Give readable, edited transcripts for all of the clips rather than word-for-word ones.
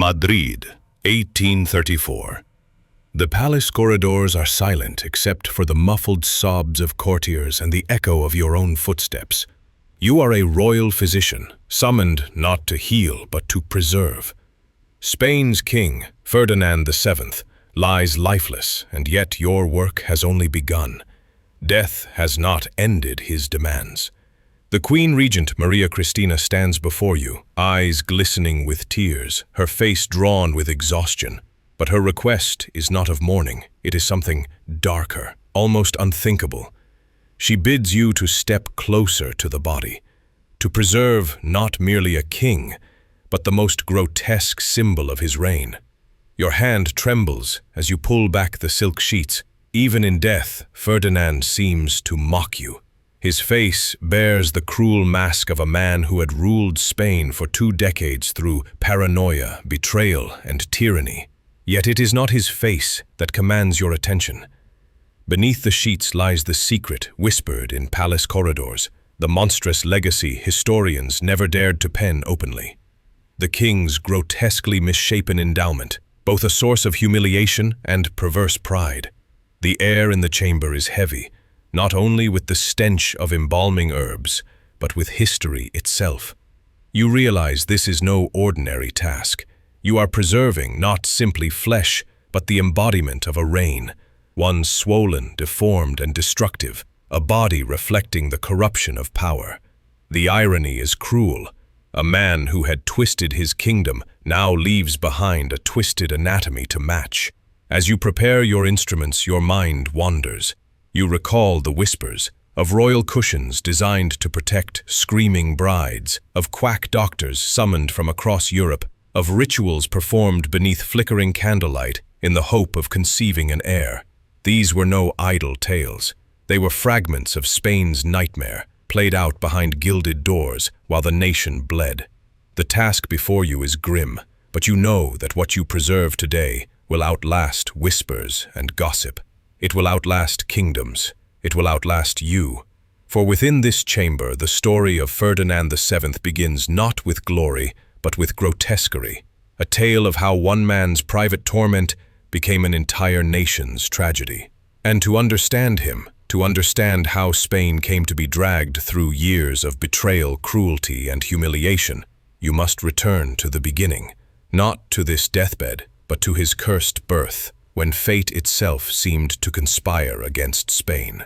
Madrid, 1834. The palace corridors are silent except for the muffled sobs of courtiers and the echo of your own footsteps. You are a royal physician, summoned not to heal but to preserve. Spain's king, Ferdinand VII, lies lifeless, and yet your work has only begun. Death has not ended his demands. The Queen Regent Maria Cristina stands before you, eyes glistening with tears, her face drawn with exhaustion. But her request is not of mourning, it is something darker, almost unthinkable. She bids you to step closer to the body, to preserve not merely a king, but the most grotesque symbol of his reign. Your hand trembles as you pull back the silk sheets. Even in death, Ferdinand seems to mock you. His face bears the cruel mask of a man who had ruled Spain for 2 decades through paranoia, betrayal, and tyranny. Yet it is not his face that commands your attention. Beneath the sheets lies the secret whispered in palace corridors, the monstrous legacy historians never dared to pen openly. The king's grotesquely misshapen endowment, both a source of humiliation and perverse pride. The air in the chamber is heavy, not only with the stench of embalming herbs, but with history itself. You realize this is no ordinary task. You are preserving not simply flesh, but the embodiment of a reign, one swollen, deformed, and destructive, a body reflecting the corruption of power. The irony is cruel. A man who had twisted his kingdom now leaves behind a twisted anatomy to match. As you prepare your instruments, your mind wanders. You recall the whispers of royal cushions designed to protect screaming brides, of quack doctors summoned from across Europe, of rituals performed beneath flickering candlelight in the hope of conceiving an heir. These were no idle tales. They were fragments of Spain's nightmare, played out behind gilded doors while the nation bled. The task before you is grim, but you know that what you preserve today will outlast whispers and gossip. It will outlast kingdoms. It will outlast you. For within this chamber, the story of Ferdinand VII begins not with glory, but with grotesquerie, a tale of how one man's private torment became an entire nation's tragedy. And to understand him, to understand how Spain came to be dragged through years of betrayal, cruelty, and humiliation, you must return to the beginning, not to this deathbed, but to his cursed birth, when fate itself seemed to conspire against Spain.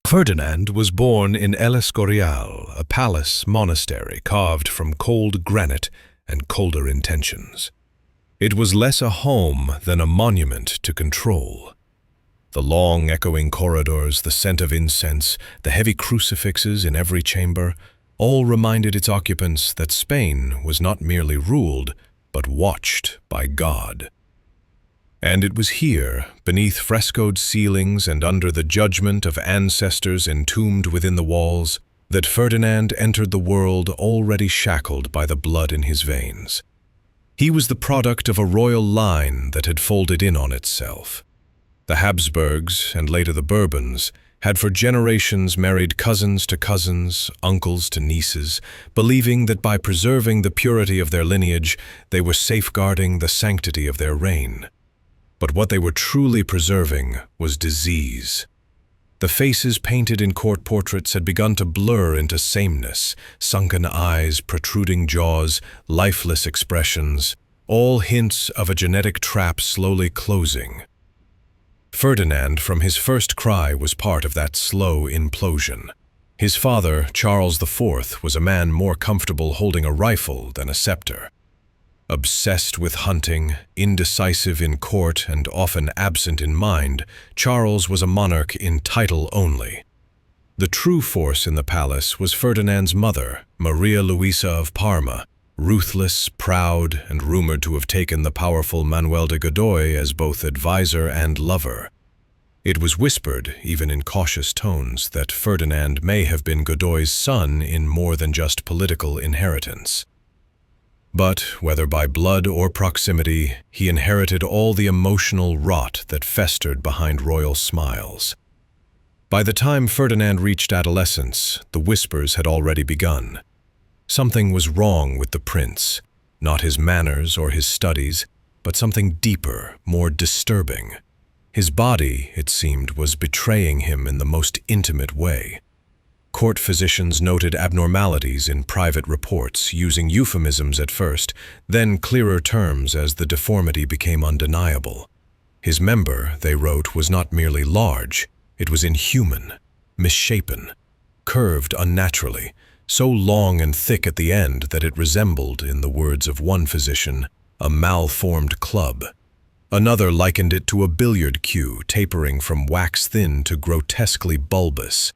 Ferdinand was born in El Escorial, a palace monastery carved from cold granite and colder intentions. It was less a home than a monument to control. The long echoing corridors, the scent of incense, the heavy crucifixes in every chamber, all reminded its occupants that Spain was not merely ruled, but watched by God. And it was here, beneath frescoed ceilings and under the judgment of ancestors entombed within the walls, that Ferdinand entered the world already shackled by the blood in his veins. He was the product of a royal line that had folded in on itself. The Habsburgs, and later the Bourbons, had for generations married cousins to cousins, uncles to nieces, believing that by preserving the purity of their lineage, they were safeguarding the sanctity of their reign. But what they were truly preserving was disease. The faces painted in court portraits had begun to blur into sameness, sunken eyes, protruding jaws, lifeless expressions, all hints of a genetic trap slowly closing. Ferdinand, from his first cry, was part of that slow implosion. His father, Charles IV, was a man more comfortable holding a rifle than a scepter. Obsessed with hunting, indecisive in court, and often absent in mind, Charles was a monarch in title only. The true force in the palace was Ferdinand's mother, Maria Luisa of Parma, ruthless, proud, and rumored to have taken the powerful Manuel de Godoy as both advisor and lover. It was whispered, even in cautious tones, that Ferdinand may have been Godoy's son in more than just political inheritance. But, whether by blood or proximity, he inherited all the emotional rot that festered behind royal smiles. By the time Ferdinand reached adolescence, the whispers had already begun. Something was wrong with the prince, not his manners or his studies, but something deeper, more disturbing. His body, it seemed, was betraying him in the most intimate way. Court physicians noted abnormalities in private reports, using euphemisms at first, then clearer terms as the deformity became undeniable. His member, they wrote, was not merely large, it was inhuman, misshapen, curved unnaturally, so long and thick at the end that it resembled, in the words of one physician, a malformed club. Another likened it to a billiard cue tapering from wax-thin to grotesquely bulbous.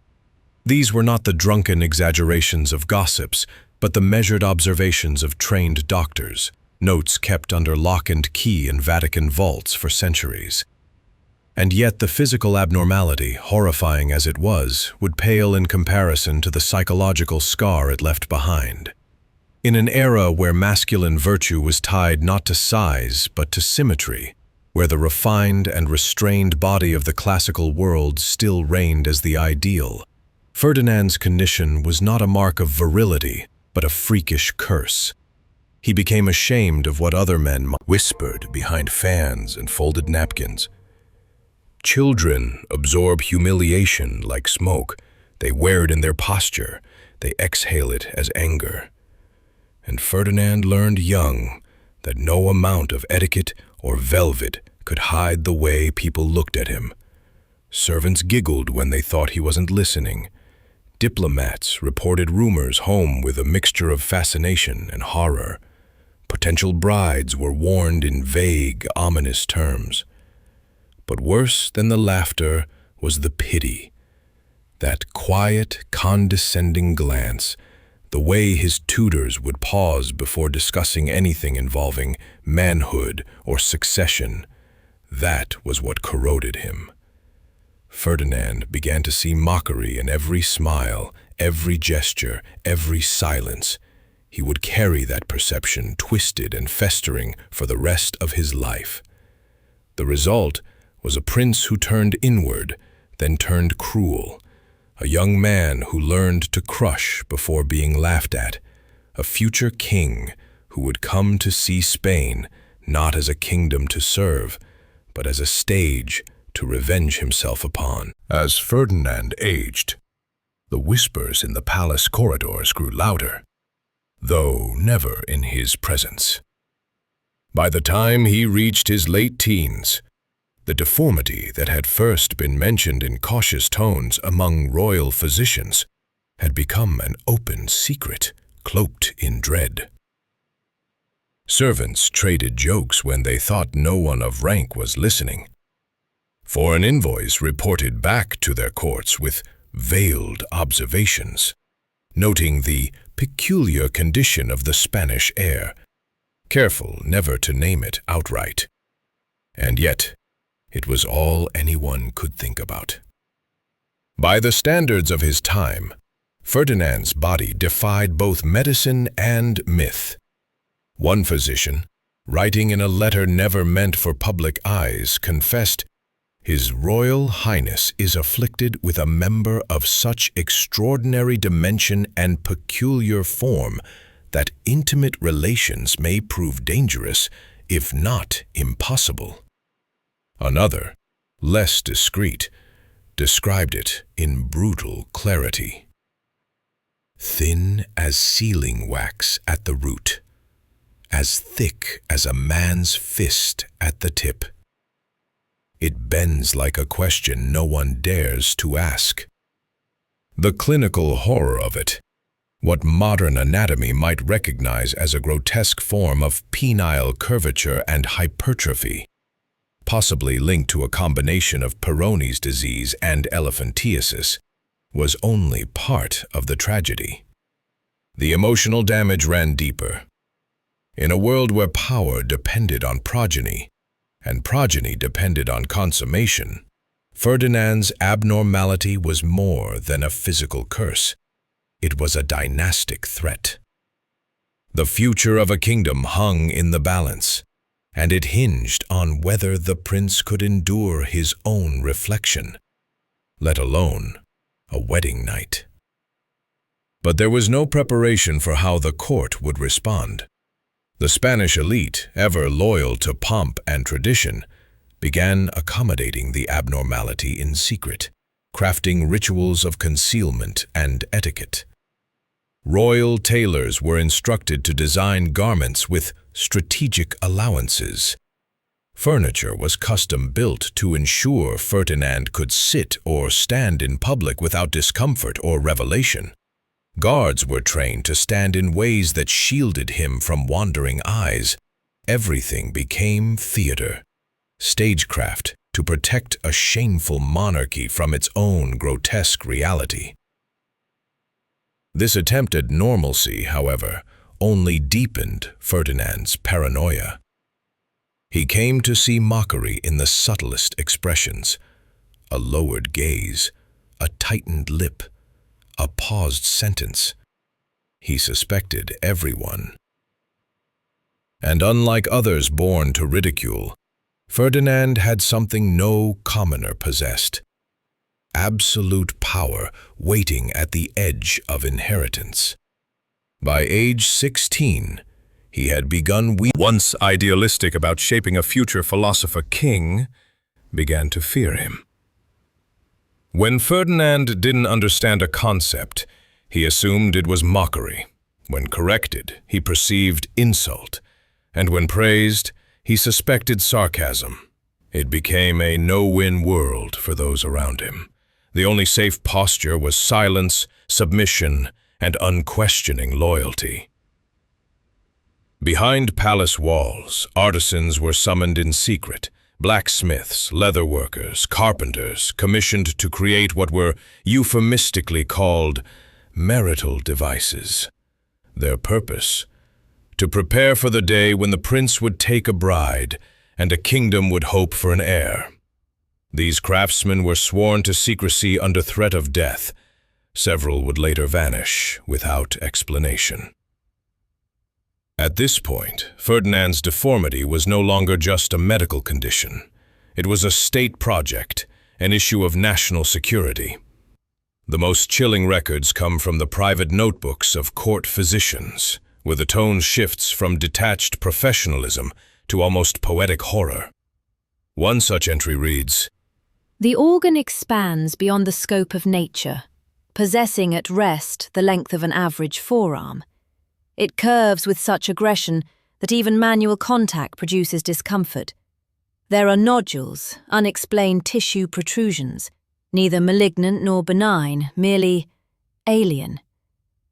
These were not the drunken exaggerations of gossips, but the measured observations of trained doctors, notes kept under lock and key in Vatican vaults for centuries. And yet the physical abnormality, horrifying as it was, would pale in comparison to the psychological scar it left behind. In an era where masculine virtue was tied not to size but to symmetry, where the refined and restrained body of the classical world still reigned as the ideal, Ferdinand's condition was not a mark of virility, but a freakish curse. He became ashamed of what other men whispered behind fans and folded napkins. Children absorb humiliation like smoke. They wear it in their posture. They exhale it as anger. And Ferdinand learned young that no amount of etiquette or velvet could hide the way people looked at him. Servants giggled when they thought he wasn't listening. Diplomats reported rumors home with a mixture of fascination and horror. Potential brides were warned in vague, ominous terms. But worse than the laughter was the pity. That quiet, condescending glance, the way his tutors would pause before discussing anything involving manhood or succession, that was what corroded him. Ferdinand began to see mockery in every smile, every gesture, every silence. He would carry that perception twisted and festering for the rest of his life. The result was a prince who turned inward, then turned cruel, a young man who learned to crush before being laughed at, a future king who would come to see Spain not as a kingdom to serve, but as a stage to revenge himself upon. As Ferdinand aged, the whispers in the palace corridors grew louder, though never in his presence. By the time he reached his late teens, the deformity that had first been mentioned in cautious tones among royal physicians had become an open secret, cloaked in dread. Servants traded jokes when they thought no one of rank was listening. Foreign envoys reported back to their courts with veiled observations, noting the peculiar condition of the Spanish air, careful never to name it outright. And yet, it was all anyone could think about. By the standards of his time, Ferdinand's body defied both medicine and myth. One physician, writing in a letter never meant for public eyes, confessed, "His Royal Highness is afflicted with a member of such extraordinary dimension and peculiar form that intimate relations may prove dangerous, if not impossible." Another, less discreet, described it in brutal clarity. "Thin as sealing wax at the root, as thick as a man's fist at the tip. It bends like a question no one dares to ask." The clinical horror of it, what modern anatomy might recognize as a grotesque form of penile curvature and hypertrophy, possibly linked to a combination of Peyronie's disease and elephantiasis, was only part of the tragedy. The emotional damage ran deeper. In a world where power depended on progeny, and progeny depended on consummation, Ferdinand's abnormality was more than a physical curse. It was a dynastic threat. The future of a kingdom hung in the balance, and it hinged on whether the prince could endure his own reflection, let alone a wedding night. But there was no preparation for how the court would respond. The Spanish elite, ever loyal to pomp and tradition, began accommodating the abnormality in secret, crafting rituals of concealment and etiquette. Royal tailors were instructed to design garments with strategic allowances. Furniture was custom-built to ensure Ferdinand could sit or stand in public without discomfort or revelation. Guards were trained to stand in ways that shielded him from wandering eyes. Everything became theater, stagecraft to protect a shameful monarchy from its own grotesque reality. This attempt at normalcy, however, only deepened Ferdinand's paranoia. He came to see mockery in the subtlest expressions: a lowered gaze, a tightened lip, a paused sentence. He suspected everyone. And unlike others born to ridicule, Ferdinand had something no commoner possessed: absolute power waiting at the edge of inheritance. By age 16, he had begun once idealistic about shaping a future philosopher king, began to fear him. When Ferdinand didn't understand a concept, he assumed it was mockery. When corrected, he perceived insult, and when praised, he suspected sarcasm. It became a no-win world for those around him. The only safe posture was silence, submission, and unquestioning loyalty. Behind palace walls, artisans were summoned in secret. Blacksmiths, leather workers, carpenters, commissioned to create what were euphemistically called marital devices. Their purpose: to prepare for the day when the prince would take a bride and a kingdom would hope for an heir. These craftsmen were sworn to secrecy under threat of death. Several would later vanish without explanation. At this point, Ferdinand's deformity was no longer just a medical condition. It was a state project, an issue of national security. The most chilling records come from the private notebooks of court physicians, where the tone shifts from detached professionalism to almost poetic horror. One such entry reads, "The organ expands beyond the scope of nature, possessing at rest the length of an average forearm. It curves with such aggression that even manual contact produces discomfort. There are nodules, unexplained tissue protrusions, neither malignant nor benign, merely alien.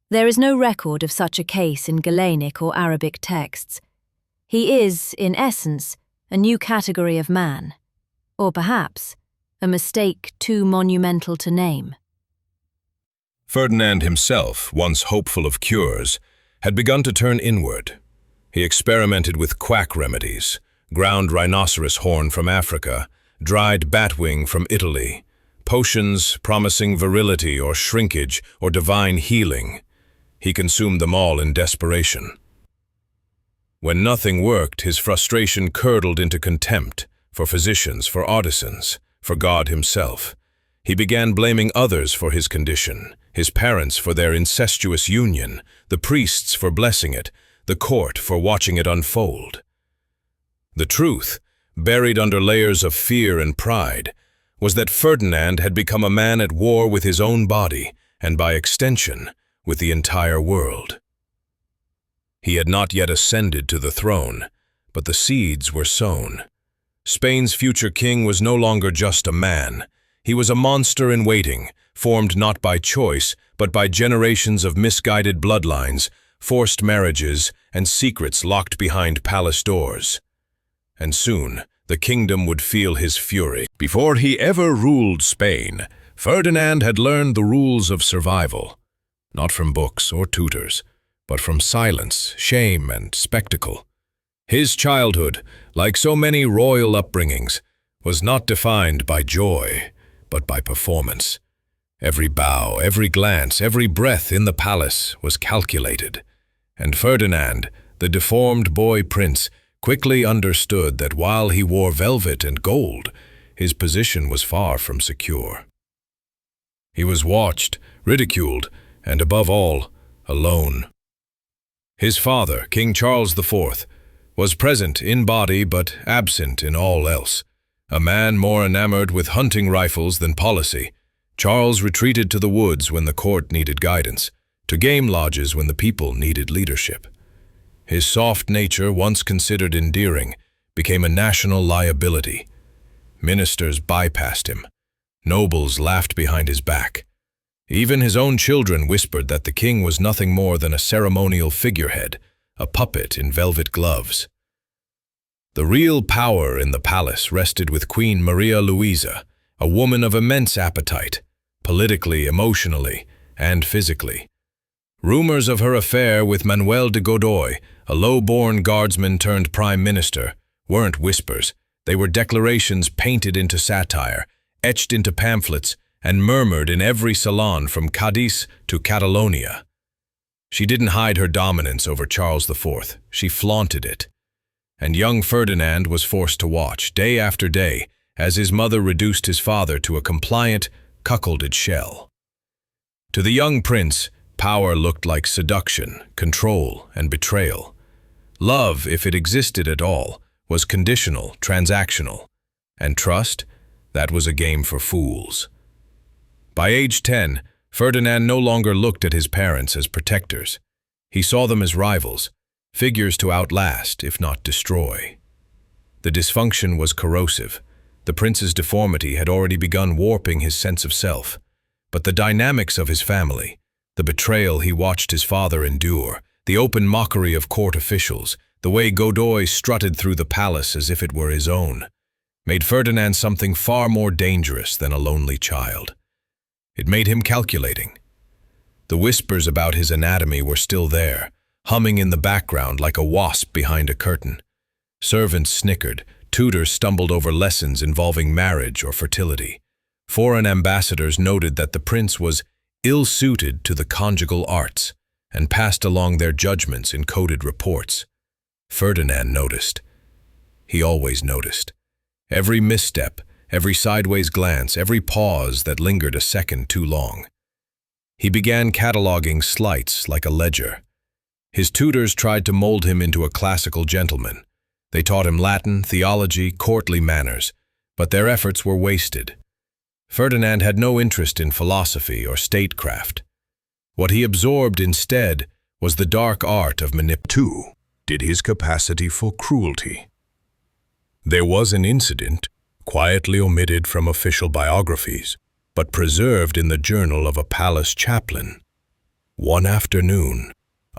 There is no record of such a case in Galenic or Arabic texts. He is, in essence, a new category of man, or perhaps a mistake too monumental to name." Ferdinand himself, once hopeful of cures, had begun to turn inward. He experimented with quack remedies: ground rhinoceros horn from Africa, dried batwing from Italy, potions promising virility or shrinkage or divine healing. He consumed them all in desperation. When nothing worked, his frustration curdled into contempt for physicians, for artisans, for God himself. He began blaming others for his condition: his parents for their incestuous union, the priests for blessing it, the court for watching it unfold. The truth, buried under layers of fear and pride, was that Ferdinand had become a man at war with his own body, and by extension, with the entire world. He had not yet ascended to the throne, but the seeds were sown. Spain's future king was no longer just a man. He was a monster in waiting, formed not by choice, but by generations of misguided bloodlines, forced marriages, and secrets locked behind palace doors. And soon, the kingdom would feel his fury. Before he ever ruled Spain, Ferdinand had learned the rules of survival, not from books or tutors, but from silence, shame, and spectacle. His childhood, like so many royal upbringings, was not defined by joy, but by performance. Every bow, every glance, every breath in the palace was calculated. And Ferdinand, the deformed boy prince, quickly understood that while he wore velvet and gold, his position was far from secure. He was watched, ridiculed, and above all, alone. His father, King Charles IV, was present in body but absent in all else. A man more enamored with hunting rifles than policy, Charles retreated to the woods when the court needed guidance, to game lodges when the people needed leadership. His soft nature, once considered endearing, became a national liability. Ministers bypassed him. Nobles laughed behind his back. Even his own children whispered that the king was nothing more than a ceremonial figurehead, a puppet in velvet gloves. The real power in the palace rested with Queen Maria Louisa, a woman of immense appetite, politically, emotionally, and physically. Rumors of her affair with Manuel de Godoy, a low-born guardsman turned prime minister, weren't whispers. They were declarations painted into satire, etched into pamphlets, and murmured in every salon from Cadiz to Catalonia. She didn't hide her dominance over Charles IV, she flaunted it. And young Ferdinand was forced to watch, day after day, as his mother reduced his father to a compliant, cuckolded shell. To the young prince, power looked like seduction, control, and betrayal. Love, if it existed at all, was conditional, transactional. And trust? That was a game for fools. By age 10, Ferdinand no longer looked at his parents as protectors. He saw them as rivals, figures to outlast, if not destroy. The dysfunction was corrosive. The prince's deformity had already begun warping his sense of self. But the dynamics of his family, the betrayal he watched his father endure, the open mockery of court officials, the way Godoy strutted through the palace as if it were his own, made Ferdinand something far more dangerous than a lonely child. It made him calculating. The whispers about his anatomy were still there, humming in the background like a wasp behind a curtain. Servants snickered, tutors stumbled over lessons involving marriage or fertility. Foreign ambassadors noted that the prince was ill-suited to the conjugal arts and passed along their judgments in coded reports. Ferdinand noticed. He always noticed. Every misstep, every sideways glance, every pause that lingered a second too long. He began cataloging slights like a ledger. His tutors tried to mold him into a classical gentleman. They taught him Latin, theology, courtly manners, but their efforts were wasted. Ferdinand had no interest in philosophy or statecraft. What he absorbed instead was the dark art of manipulation. Did his capacity for cruelty. There was an incident, quietly omitted from official biographies, but preserved in the journal of a palace chaplain. One afternoon,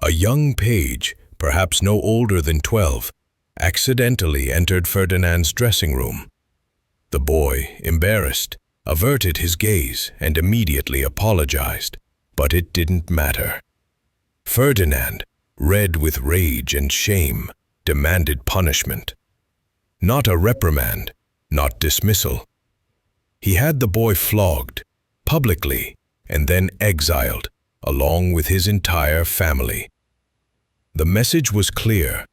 a young page, perhaps no older than 12, accidentally entered Ferdinand's dressing room. The boy, embarrassed, averted his gaze and immediately apologized, but it didn't matter. Ferdinand, red with rage and shame, demanded punishment. Not a reprimand, not dismissal. He had the boy flogged, publicly, and then exiled, along with his entire family. The message was clear.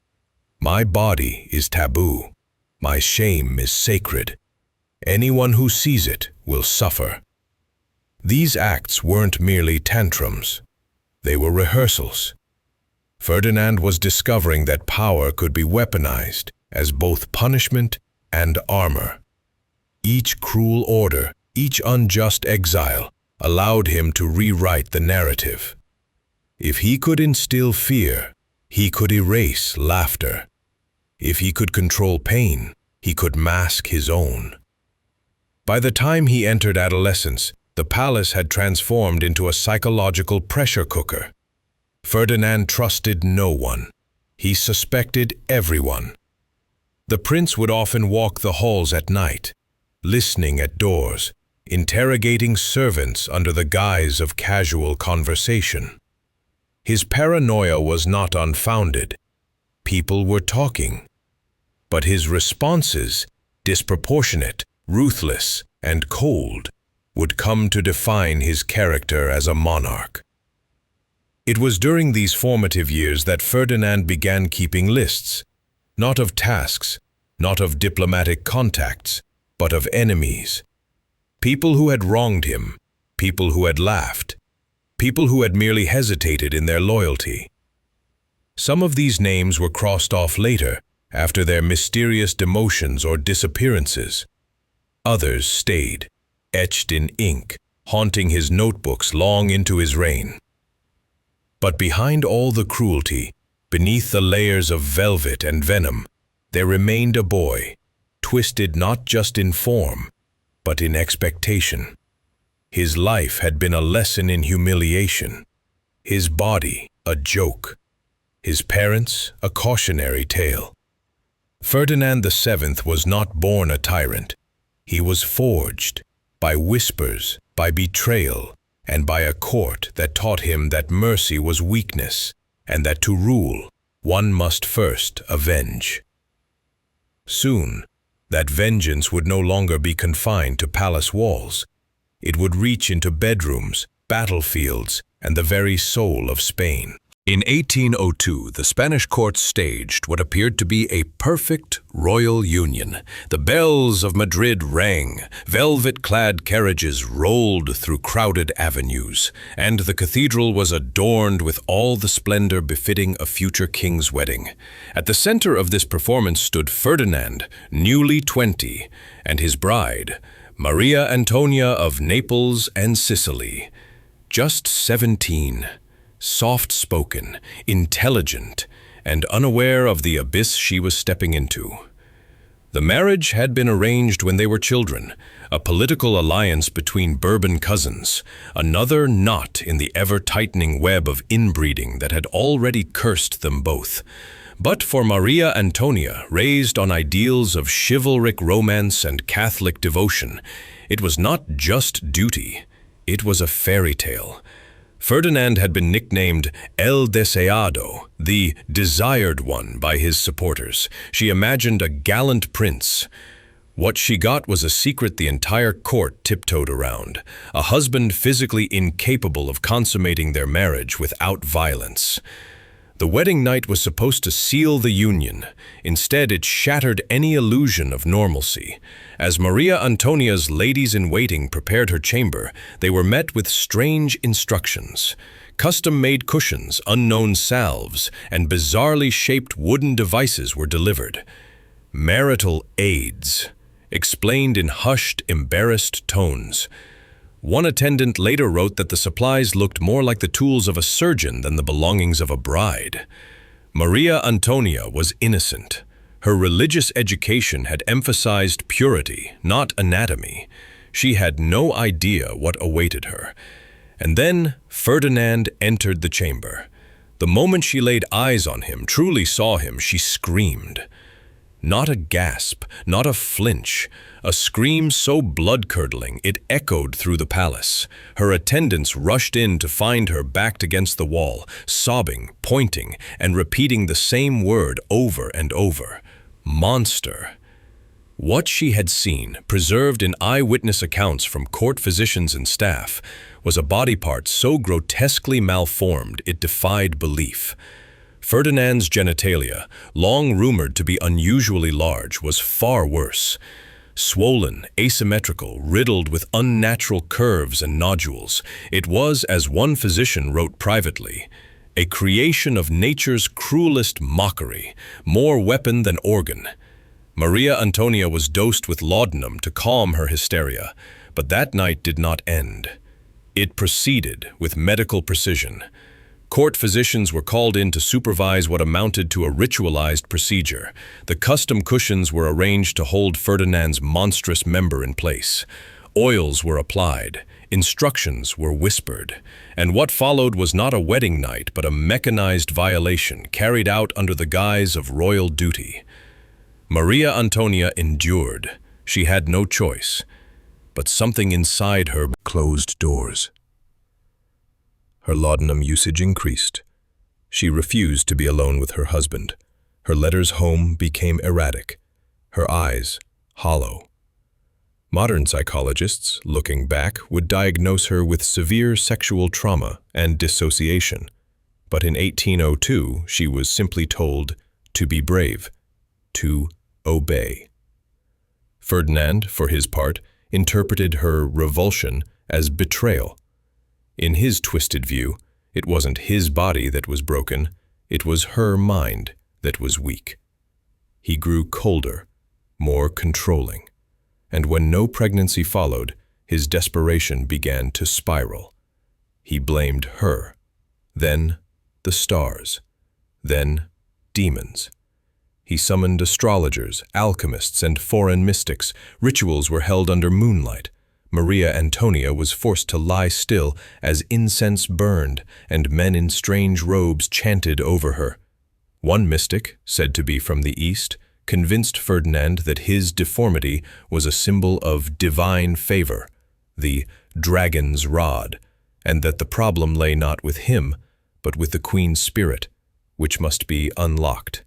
My body is taboo. My shame is sacred. Anyone who sees it will suffer. These acts weren't merely tantrums. They were rehearsals. Ferdinand was discovering that power could be weaponized as both punishment and armor. Each cruel order, each unjust exile, allowed him to rewrite the narrative. If he could instill fear, he could erase laughter. If he could control pain, he could mask his own. By the time he entered adolescence, the palace had transformed into a psychological pressure cooker. Ferdinand trusted no one. He suspected everyone. The prince would often walk the halls at night, listening at doors, interrogating servants under the guise of casual conversation. His paranoia was not unfounded. People were talking. But his responses, disproportionate, ruthless, and cold, would come to define his character as a monarch. It was during these formative years that Ferdinand began keeping lists, not of tasks, not of diplomatic contacts, but of enemies. People who had wronged him, people who had laughed. people who had merely hesitated in their loyalty. Some of these names were crossed off later, after their mysterious demotions or disappearances. Others stayed, etched in ink, haunting his notebooks long into his reign. But behind all the cruelty, beneath the layers of velvet and venom, there remained a boy, twisted not just in form, but in expectation. His life had been a lesson in humiliation, his body a joke, his parents a cautionary tale. Ferdinand VII was not born a tyrant. He was forged by whispers, by betrayal, and by a court that taught him that mercy was weakness, and that to rule, one must first avenge. Soon, that vengeance would no longer be confined to palace walls. It would reach into bedrooms, battlefields, and the very soul of Spain. In 1802, the Spanish court staged what appeared to be a perfect royal union. The bells of Madrid rang, velvet-clad carriages rolled through crowded avenues, and the cathedral was adorned with all the splendor befitting a future king's wedding. At the center of this performance stood Ferdinand, newly 20, and his bride, Maria Antonia of Naples and Sicily, just 17. Soft-spoken, intelligent, and unaware of the abyss she was stepping into. The marriage had been arranged when they were children, a political alliance between Bourbon cousins, another knot in the ever-tightening web of inbreeding that had already cursed them both. But for Maria Antonia, raised on ideals of chivalric romance and Catholic devotion, it was not just duty, it was a fairy tale. Ferdinand had been nicknamed El Deseado, the desired one, by his supporters. She imagined a gallant prince. What she got was a secret the entire court tiptoed around, a husband physically incapable of consummating their marriage without violence. The wedding night was supposed to seal the union. Instead, it shattered any illusion of normalcy. As Maria Antonia's ladies-in-waiting prepared her chamber, they were met with strange instructions. Custom-made cushions, unknown salves, and bizarrely shaped wooden devices were delivered. Marital aids, explained in hushed, embarrassed tones. One attendant later wrote that the supplies looked more like the tools of a surgeon than the belongings of a bride. Maria Antonia was innocent. Her religious education had emphasized purity, not anatomy. She had no idea what awaited her. And then Ferdinand entered the chamber. The moment she laid eyes on him, truly saw him, she screamed. Not a gasp, not a flinch, a scream so blood-curdling it echoed through the palace. Her attendants rushed in to find her backed against the wall, sobbing, pointing, and repeating the same word over and over. Monster. What she had seen, preserved in eyewitness accounts from court physicians and staff, was a body part so grotesquely malformed it defied belief. Ferdinand's genitalia, long rumored to be unusually large, was far worse. Swollen, asymmetrical, riddled with unnatural curves and nodules, it was, as one physician wrote privately, a creation of nature's cruelest mockery, more weapon than organ. Maria Antonia was dosed with laudanum to calm her hysteria, but that night did not end. It proceeded with medical precision. Court physicians were called in to supervise what amounted to a ritualized procedure. The custom cushions were arranged to hold Ferdinand's monstrous member in place. Oils were applied, instructions were whispered, and what followed was not a wedding night but a mechanized violation carried out under the guise of royal duty. Maria Antonia endured. She had no choice, but something inside her closed doors. Her laudanum usage increased. She refused to be alone with her husband. Her letters home became erratic, her eyes hollow. Modern psychologists, looking back, would diagnose her with severe sexual trauma and dissociation. But in 1802, she was simply told to be brave, to obey. Ferdinand, for his part, interpreted her revulsion as betrayal. In his twisted view, it wasn't his body that was broken, it was her mind that was weak. He grew colder, more controlling, and when no pregnancy followed, his desperation began to spiral. He blamed her, then the stars, then demons. He summoned astrologers, alchemists, and foreign mystics. Rituals were held under moonlight. Maria Antonia was forced to lie still as incense burned and men in strange robes chanted over her. One mystic, said to be from the East, convinced Ferdinand that his deformity was a symbol of divine favor, the dragon's rod, and that the problem lay not with him, but with the Queen's spirit, which must be unlocked.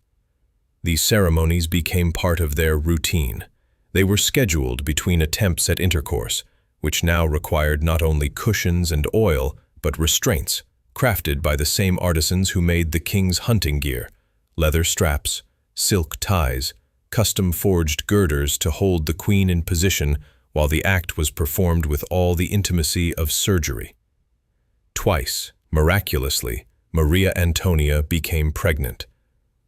These ceremonies became part of their routine. They were scheduled between attempts at intercourse, which now required not only cushions and oil, but restraints, crafted by the same artisans who made the king's hunting gear, leather straps, silk ties, custom-forged girders to hold the queen in position while the act was performed with all the intimacy of surgery. Twice, miraculously, Maria Antonia became pregnant.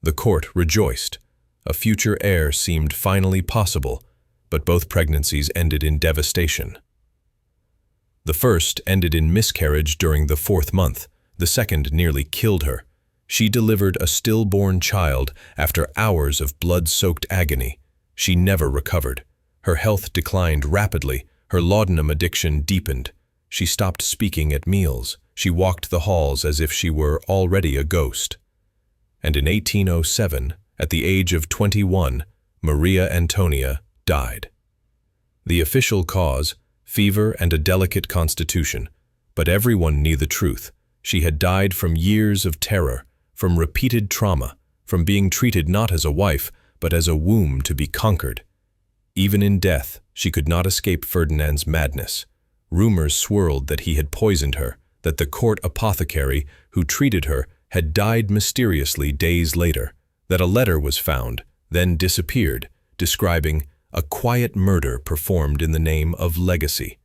The court rejoiced. A future heir seemed finally possible, but both pregnancies ended in devastation. The first ended in miscarriage during the 4th month. The second nearly killed her. She delivered a stillborn child after hours of blood-soaked agony. She never recovered. Her health declined rapidly. Her laudanum addiction deepened. She stopped speaking at meals. She walked the halls as if she were already a ghost. And in 1807, at the age of 21, Maria Antonia died. The official cause, fever and a delicate constitution, but everyone knew the truth. She had died from years of terror, from repeated trauma, from being treated not as a wife, but as a womb to be conquered. Even in death, she could not escape Ferdinand's madness. Rumors swirled that he had poisoned her, that the court apothecary who treated her had died mysteriously days later, that a letter was found, then disappeared, describing a quiet murder performed in the name of legacy.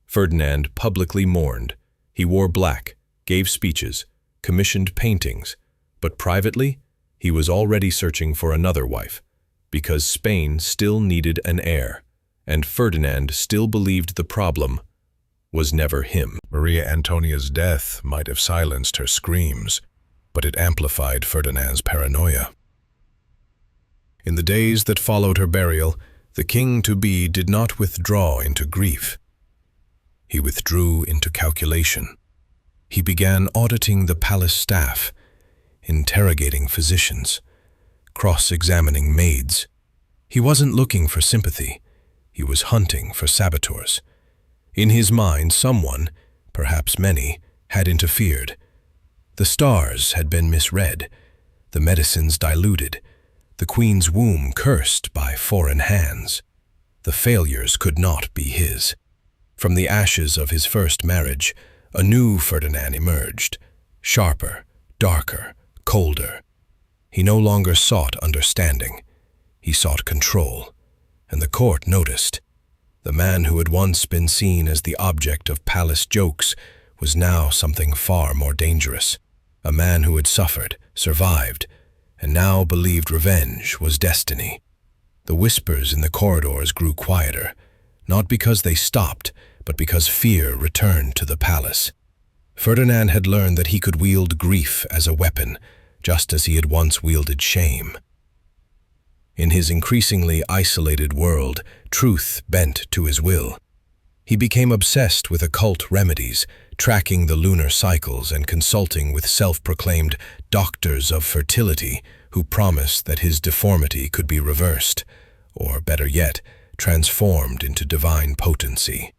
Ferdinand publicly mourned. He wore black, gave speeches, commissioned paintings, but privately, he was already searching for another wife, because Spain still needed an heir, and Ferdinand still believed the problem was never him. Maria Antonia's death might have silenced her screams, but it amplified Ferdinand's paranoia. In the days that followed her burial, the king-to-be did not withdraw into grief. He withdrew into calculation. He began auditing the palace staff, interrogating physicians, cross-examining maids. He wasn't looking for sympathy. He was hunting for saboteurs. In his mind, someone, perhaps many, had interfered. The stars had been misread, the medicines diluted, the queen's womb cursed by foreign hands. The failures could not be his. From the ashes of his first marriage, a new Ferdinand emerged, sharper, darker, colder. He no longer sought understanding. He sought control, and the court noticed. The man who had once been seen as the object of palace jokes was now something far more dangerous. A man who had suffered, survived, and now believed revenge was destiny. The whispers in the corridors grew quieter, not because they stopped, but because fear returned to the palace. Ferdinand had learned that he could wield grief as a weapon, just as he had once wielded shame. In his increasingly isolated world, truth bent to his will. He became obsessed with occult remedies, tracking the lunar cycles and consulting with self-proclaimed doctors of fertility who promised that his deformity could be reversed, or better yet, transformed into divine potency.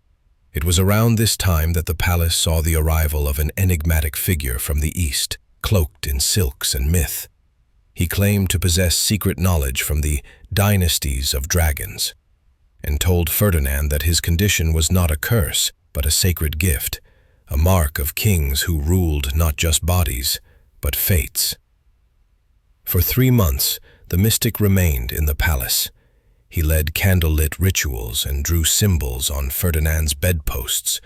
It was around this time that the palace saw the arrival of an enigmatic figure from the East, cloaked in silks and myth. He claimed to possess secret knowledge from the dynasties of dragons, and told Ferdinand that his condition was not a curse, but a sacred gift, a mark of kings who ruled not just bodies, but fates. For 3 months, the mystic remained in the palace. He led candlelit rituals and drew symbols on Ferdinand's bedposts.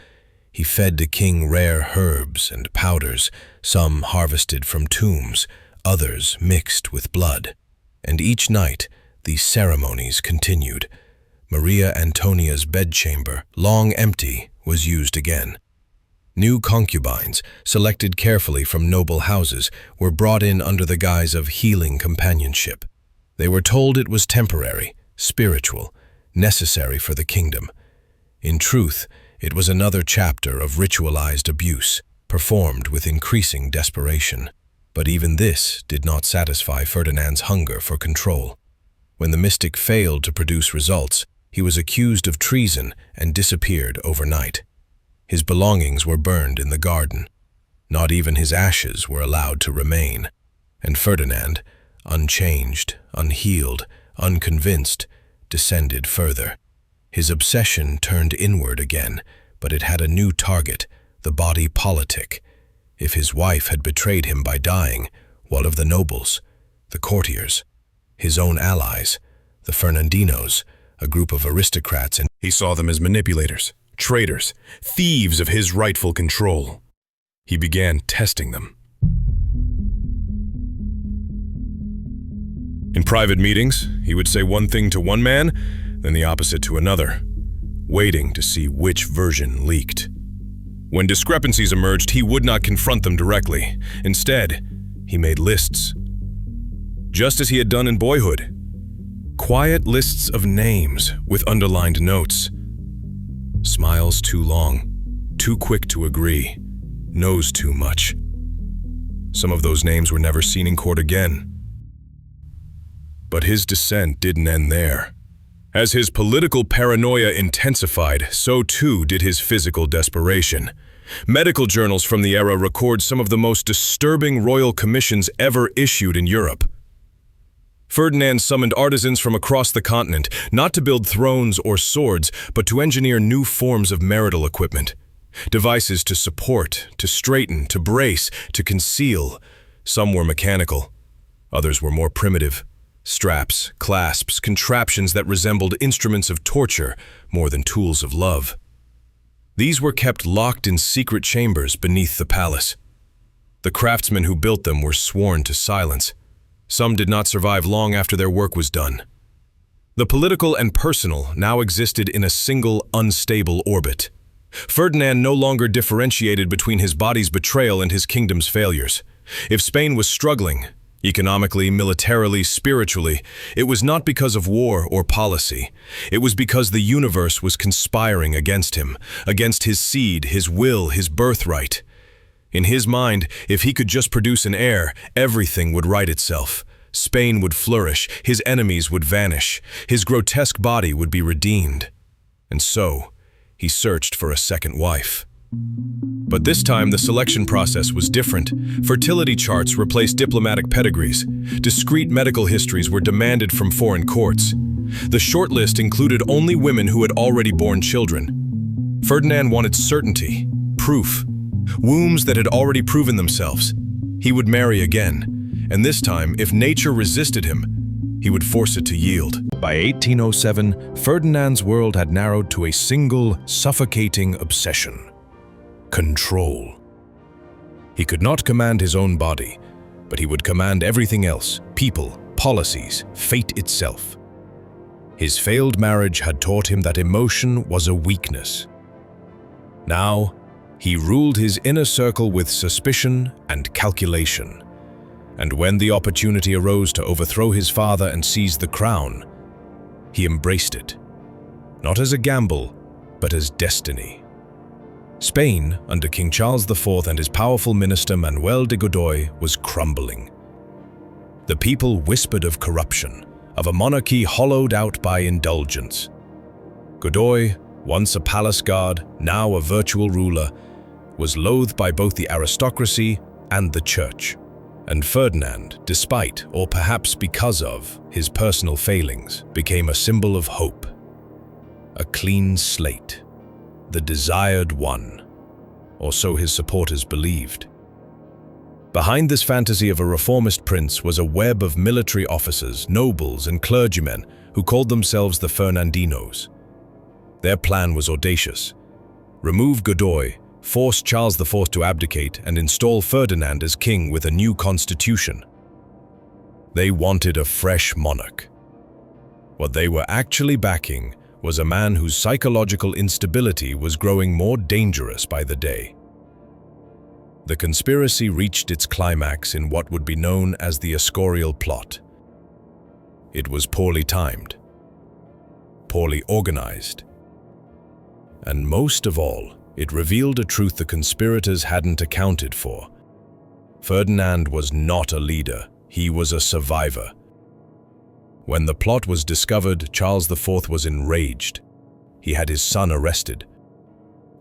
He fed the king rare herbs and powders, some harvested from tombs, others mixed with blood. And each night, these ceremonies continued. Maria Antonia's bedchamber, long empty, was used again. New concubines, selected carefully from noble houses, were brought in under the guise of healing companionship. They were told it was temporary, spiritual, necessary for the kingdom. In truth, it was another chapter of ritualized abuse, performed with increasing desperation. But even this did not satisfy Ferdinand's hunger for control. When the mystic failed to produce results, he was accused of treason and disappeared overnight. His belongings were burned in the garden. Not even his ashes were allowed to remain. And Ferdinand, unchanged, unhealed, unconvinced, descended further. His obsession turned inward again, but it had a new target, the body politic. If his wife had betrayed him by dying, what of the nobles, the courtiers, his own allies, the Fernandinos, a group of aristocrats? And he saw them as manipulators, traitors, thieves of his rightful control. He began testing them. In private meetings, he would say one thing to one man, then the opposite to another, waiting to see which version leaked. When discrepancies emerged, he would not confront them directly. Instead, he made lists. Just as he had done in boyhood. Quiet lists of names with underlined notes. Smiles too long, too quick to agree, knows too much. Some of those names were never seen in court again. But his descent didn't end there. As his political paranoia intensified, so too did his physical desperation. Medical journals from the era record some of the most disturbing royal commissions ever issued in Europe. Ferdinand summoned artisans from across the continent, not to build thrones or swords, but to engineer new forms of marital equipment. Devices to support, to straighten, to brace, to conceal. Some were mechanical, others were more primitive. Straps, clasps, contraptions that resembled instruments of torture more than tools of love. These were kept locked in secret chambers beneath the palace. The craftsmen who built them were sworn to silence. Some did not survive long after their work was done. The political and personal now existed in a single, unstable orbit. Ferdinand no longer differentiated between his body's betrayal and his kingdom's failures. If Spain was struggling, economically, militarily, spiritually, it was not because of war or policy. It was because the universe was conspiring against him, against his seed, his will, his birthright. In his mind, if he could just produce an heir, everything would right itself. Spain would flourish, his enemies would vanish, his grotesque body would be redeemed. And so, he searched for a second wife. But this time, the selection process was different. Fertility charts replaced diplomatic pedigrees. Discreet medical histories were demanded from foreign courts. The shortlist included only women who had already borne children. Ferdinand wanted certainty, proof, wombs that had already proven themselves. He would marry again, and this time, if nature resisted him, he would force it to yield. By 1807, Ferdinand's world had narrowed to a single, suffocating obsession: control. He could not command his own body, but he would command everything else: people, policies, fate itself. His failed marriage had taught him that emotion was a weakness. Now, he ruled his inner circle with suspicion and calculation. And when the opportunity arose to overthrow his father and seize the crown, he embraced it, not as a gamble, but as destiny. Spain, under King Charles IV and his powerful minister Manuel de Godoy, was crumbling. The people whispered of corruption, of a monarchy hollowed out by indulgence. Godoy, once a palace guard, now a virtual ruler, was loathed by both the aristocracy and the church. And Ferdinand, despite, or perhaps because of, his personal failings, became a symbol of hope. A clean slate. The desired one, or so his supporters believed. Behind this fantasy of a reformist prince was a web of military officers, nobles, and clergymen who called themselves the Fernandinos. Their plan was audacious: remove Godoy, forced Charles IV to abdicate and install Ferdinand as king with a new constitution. They wanted a fresh monarch. What they were actually backing was a man whose psychological instability was growing more dangerous by the day. The conspiracy reached its climax in what would be known as the Escorial plot. It was poorly timed, poorly organized, and most of all, it revealed a truth the conspirators hadn't accounted for. Ferdinand was not a leader, he was a survivor. When the plot was discovered, Charles IV was enraged. He had his son arrested.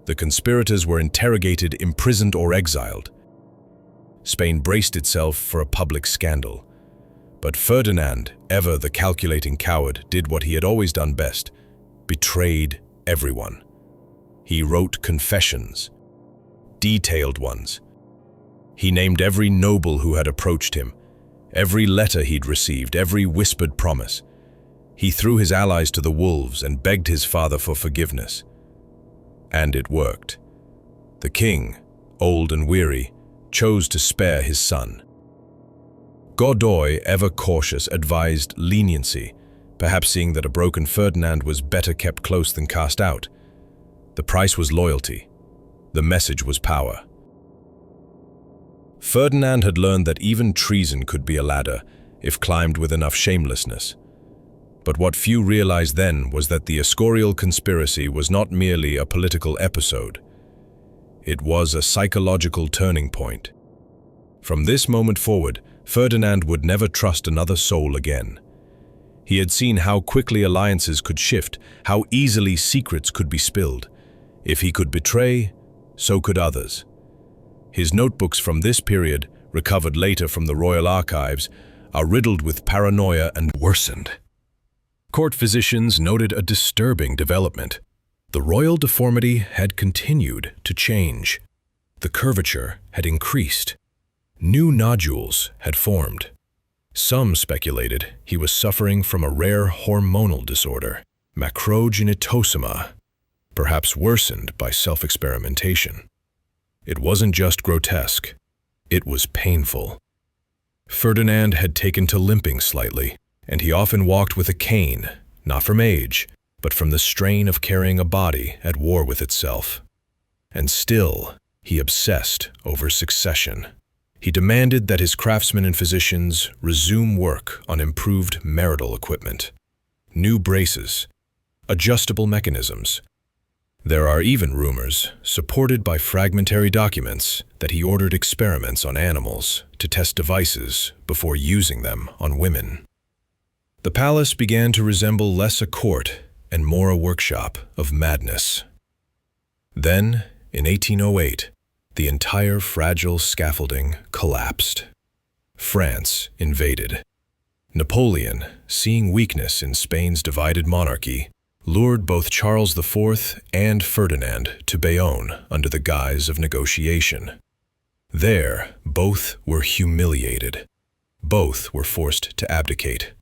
The conspirators were interrogated, imprisoned, or exiled. Spain braced itself for a public scandal. But Ferdinand, ever the calculating coward, did what he had always done best: betrayed everyone. He wrote confessions, detailed ones. He named every noble who had approached him, every letter he'd received, every whispered promise. He threw his allies to the wolves and begged his father for forgiveness. And it worked. The king, old and weary, chose to spare his son. Godoy, ever cautious, advised leniency, perhaps seeing that a broken Ferdinand was better kept close than cast out. The price was loyalty. The message was power. Ferdinand had learned that even treason could be a ladder if climbed with enough shamelessness. But what few realized then was that the Escorial conspiracy was not merely a political episode. It was a psychological turning point. From this moment forward, Ferdinand would never trust another soul again. He had seen how quickly alliances could shift, how easily secrets could be spilled. If he could betray, so could others. His notebooks from this period, recovered later from the royal archives, are riddled with paranoia and worsened. Court physicians noted a disturbing development. The royal deformity had continued to change. The curvature had increased. New nodules had formed. Some speculated he was suffering from a rare hormonal disorder, macrogenitosoma, perhaps worsened by self-experimentation. It wasn't just grotesque, it was painful. Ferdinand had taken to limping slightly, and he often walked with a cane, not from age, but from the strain of carrying a body at war with itself. And still, he obsessed over succession. He demanded that his craftsmen and physicians resume work on improved marital equipment, new braces, adjustable mechanisms. There are even rumors, supported by fragmentary documents, that he ordered experiments on animals to test devices before using them on women. The palace began to resemble less a court and more a workshop of madness. Then, in 1808, the entire fragile scaffolding collapsed. France invaded. Napoleon, seeing weakness in Spain's divided monarchy, lured both Charles IV and Ferdinand to Bayonne under the guise of negotiation. There, both were humiliated. Both were forced to abdicate.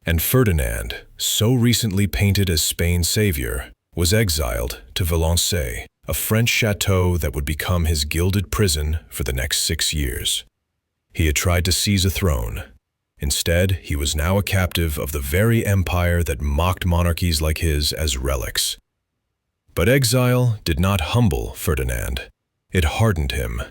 And Ferdinand, so recently painted as Spain's savior, was exiled to Valençay, a French chateau that would become his gilded prison for the next 6 years. He had tried to seize a throne. Instead, he was now a captive of the very empire that mocked monarchies like his as relics. But exile did not humble Ferdinand. It hardened him.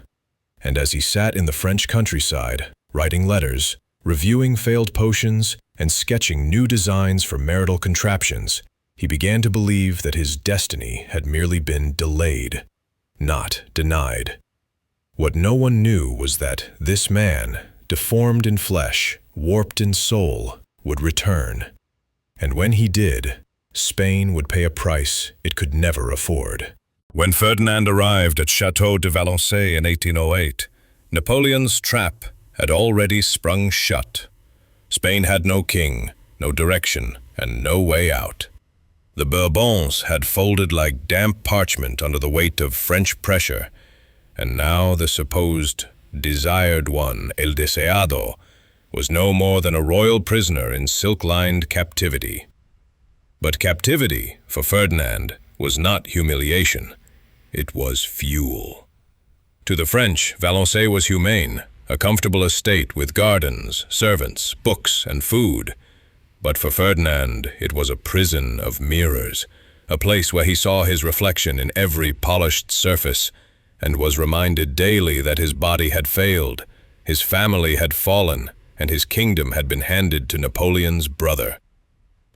And as he sat in the French countryside, writing letters, reviewing failed potions, and sketching new designs for marital contraptions, he began to believe that his destiny had merely been delayed, not denied. What no one knew was that this man, deformed in flesh, warped in soul, would return. And when he did, Spain would pay a price it could never afford. When Ferdinand arrived at Château de Valençay in 1808, Napoleon's trap had already sprung shut. Spain had no king, no direction, and no way out. The Bourbons had folded like damp parchment under the weight of French pressure, and now the supposed desired one, El Deseado, was no more than a royal prisoner in silk-lined captivity. But captivity, for Ferdinand, was not humiliation. it was fuel. To the French, Valençay was humane, a comfortable estate with gardens, servants, books, and food. But for Ferdinand, it was a prison of mirrors, a place where he saw his reflection in every polished surface, and was reminded daily that his body had failed, his family had fallen, and his kingdom had been handed to Napoleon's brother.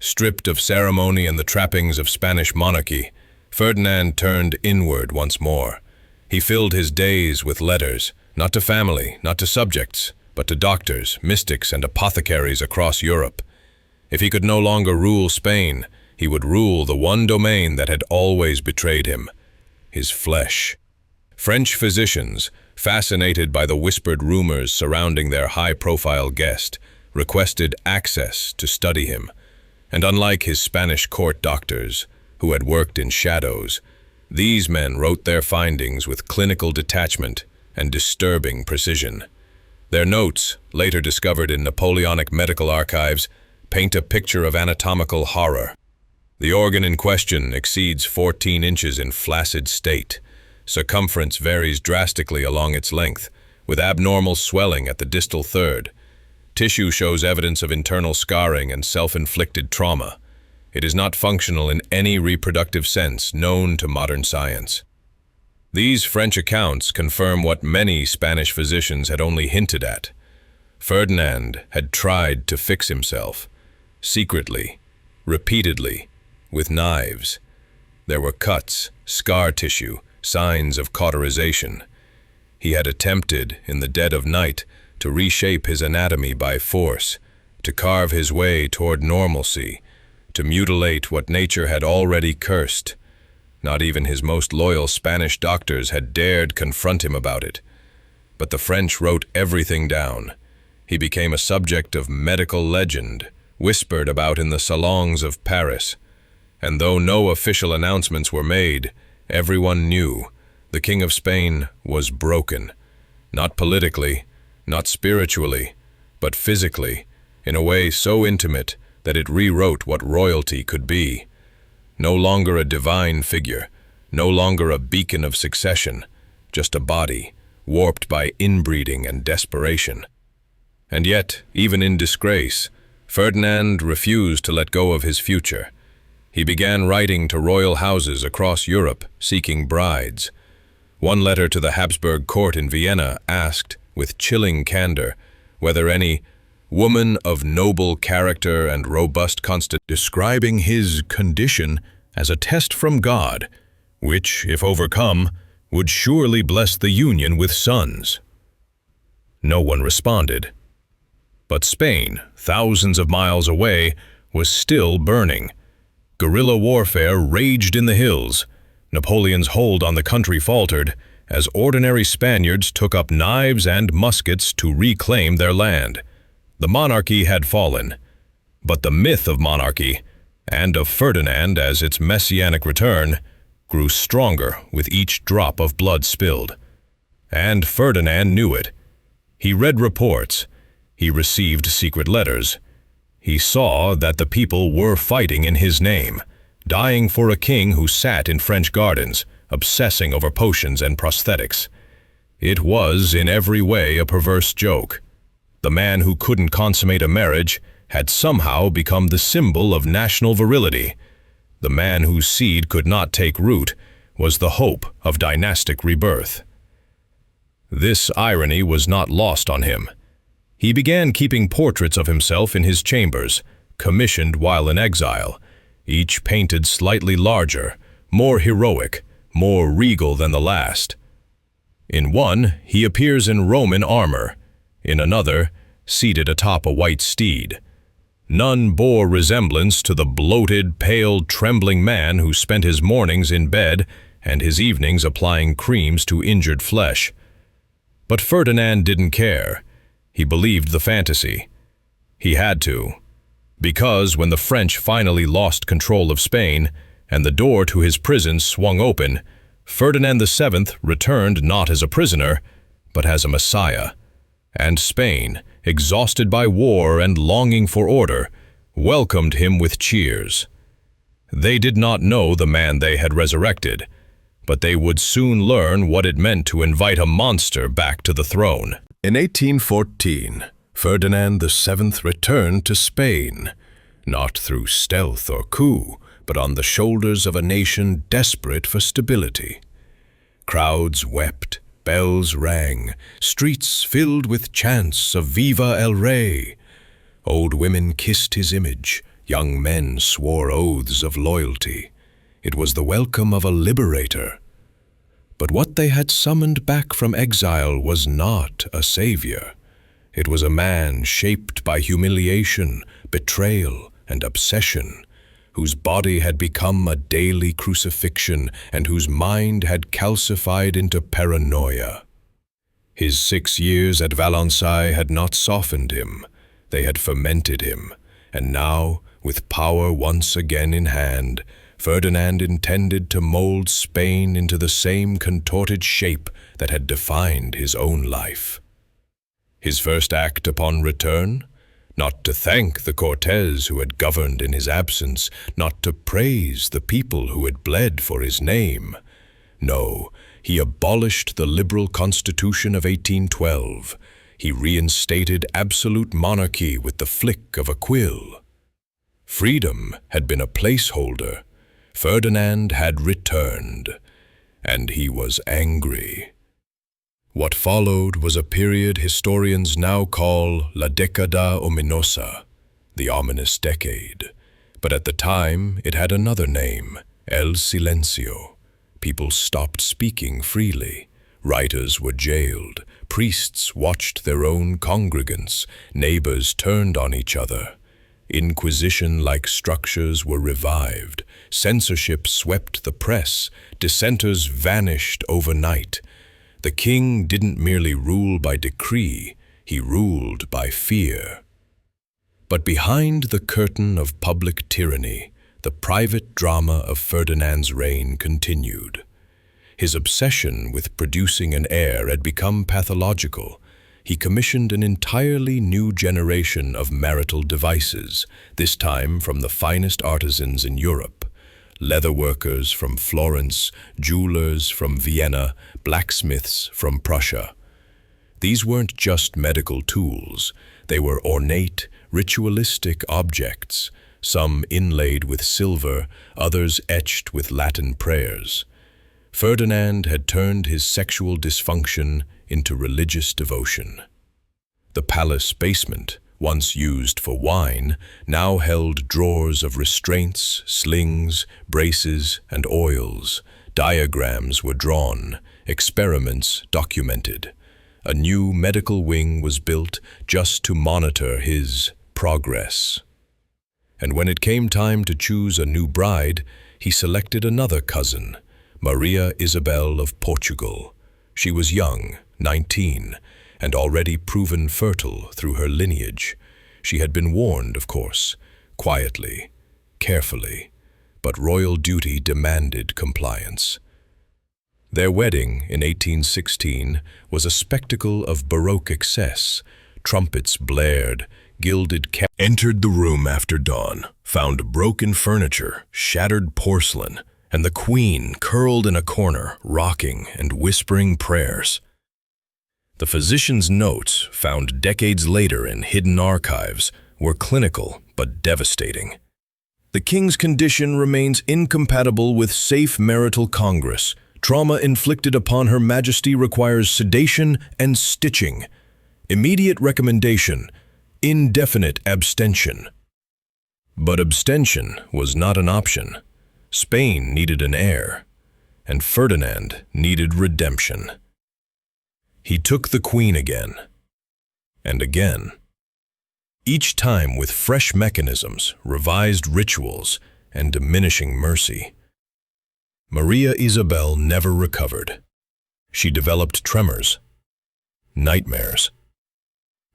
Stripped of ceremony and the trappings of Spanish monarchy, Ferdinand turned inward once more. He filled his days with letters, not to family, not to subjects, but to doctors, mystics, and apothecaries across Europe. If he could no longer rule Spain, he would rule the one domain that had always betrayed him, his flesh. French physicians, fascinated by the whispered rumors surrounding their high-profile guest, requested access to study him. And unlike his Spanish court doctors, who had worked in shadows, these men wrote their findings with clinical detachment and disturbing precision. Their notes, later discovered in Napoleonic medical archives, paint a picture of anatomical horror. The organ in question exceeds 14 inches in flaccid state. Circumference varies drastically along its length, with abnormal swelling at the distal third. Tissue shows evidence of internal scarring and self-inflicted trauma. It is not functional in any reproductive sense known to modern science. These French accounts confirm what many Spanish physicians had only hinted at. Ferdinand had tried to fix himself, secretly, repeatedly, with knives. There were cuts, scar tissue, signs of cauterization. He had attempted, in the dead of night, to reshape his anatomy by force, to carve his way toward normalcy, to mutilate what nature had already cursed. Not even his most loyal Spanish doctors had dared confront him about it. But the French wrote everything down. He became a subject of medical legend, whispered about in the salons of Paris. And though no official announcements were made, everyone knew the King of Spain was broken, not politically, not spiritually, but physically, in a way so intimate that it rewrote what royalty could be. No longer a divine figure, no longer a beacon of succession, just a body, warped by inbreeding and desperation. And yet, even in disgrace, Ferdinand refused to let go of his future. He began writing to royal houses across Europe, seeking brides. One letter to the Habsburg court in Vienna asked, with chilling candor, whether any woman of noble character and robust constitution, describing his condition as a test from God, which, if overcome, would surely bless the union with sons. No one responded. But Spain, thousands of miles away, was still burning. Guerrilla warfare raged in the hills. Napoleon's hold on the country faltered, as ordinary Spaniards took up knives and muskets to reclaim their land. The monarchy had fallen, but the myth of monarchy, and of Ferdinand as its messianic return, grew stronger with each drop of blood spilled. And Ferdinand knew it. He read reports. He received secret letters. He saw that the people were fighting in his name, dying for a king who sat in French gardens, obsessing over potions and prosthetics. It was, in every way, a perverse joke. The man who couldn't consummate a marriage had somehow become the symbol of national virility. The man whose seed could not take root was the hope of dynastic rebirth. This irony was not lost on him. He began keeping portraits of himself in his chambers, commissioned while in exile, each painted slightly larger, more heroic, more regal than the last. In one, he appears in Roman armor. In another, seated atop a white steed. None bore resemblance to the bloated, pale, trembling man who spent his mornings in bed and his evenings applying creams to injured flesh. But Ferdinand didn't care. He believed the fantasy. He had to. Because when the French finally lost control of Spain and the door to his prison swung open, Ferdinand VII returned not as a prisoner, but as a messiah. And Spain, exhausted by war and longing for order, welcomed him with cheers. They did not know the man they had resurrected. but they would soon learn what it meant to invite a monster back to the throne. In 1814, Ferdinand VII returned to Spain, not through stealth or coup, but on the shoulders of a nation desperate for stability. Crowds wept, bells rang, streets filled with chants of Viva el Rey. Old women kissed his image, young men swore oaths of loyalty. It was the welcome of a liberator. But what they had summoned back from exile was not a savior. It was a man shaped by humiliation, betrayal, and obsession, whose body had become a daily crucifixion and whose mind had calcified into paranoia. His 6 years at Valence had not softened him, they had fermented him, and now, with power once again in hand, Ferdinand intended to mold Spain into the same contorted shape that had defined his own life. His first act upon return? Not to thank the Cortes who had governed in his absence, not to praise the people who had bled for his name. No, he abolished the liberal constitution of 1812. He reinstated absolute monarchy with the flick of a quill. Freedom had been a placeholder. Ferdinand had returned, and he was angry. What followed was a period historians now call La Década Ominosa, the ominous decade. But at the time, it had another name, El Silencio. People stopped speaking freely. Writers were jailed. Priests watched their own congregants. Neighbors turned on each other. Inquisition-like structures were revived. Censorship swept the press. Dissenters vanished overnight. The king didn't merely rule by decree, he ruled by fear. But behind the curtain of public tyranny, the private drama of Ferdinand's reign continued. His obsession with producing an heir had become pathological. He commissioned an entirely new generation of marital devices, this time from the finest artisans in Europe. Leatherworkers from Florence, jewelers from Vienna, blacksmiths from Prussia. These weren't just medical tools. They were ornate, ritualistic objects, some inlaid with silver, others etched with Latin prayers. Ferdinand had turned his sexual dysfunction into religious devotion. The palace basement, once used for wine, now held drawers of restraints, slings, braces, and oils. Diagrams were drawn, experiments documented. A new medical wing was built just to monitor his progress. And when it came time to choose a new bride, he selected another cousin, Maria Isabel of Portugal. She was young, 19, and already proven fertile through her lineage. She had been warned, of course, quietly, carefully, but royal duty demanded compliance. Their wedding in 1816 was a spectacle of Baroque excess. Trumpets blared, gilded entered the room after dawn, found broken furniture, shattered porcelain, and the queen curled in a corner, rocking and whispering prayers. The physician's notes, found decades later in hidden archives, were clinical but devastating. The king's condition remains incompatible with safe marital congress. Trauma inflicted upon Her Majesty requires sedation and stitching. Immediate recommendation, indefinite abstention. But abstention was not an option. Spain needed an heir, and Ferdinand needed redemption. He took the queen again, and again. Each time with fresh mechanisms, revised rituals, and diminishing mercy. Maria Isabel never recovered. She developed tremors, nightmares,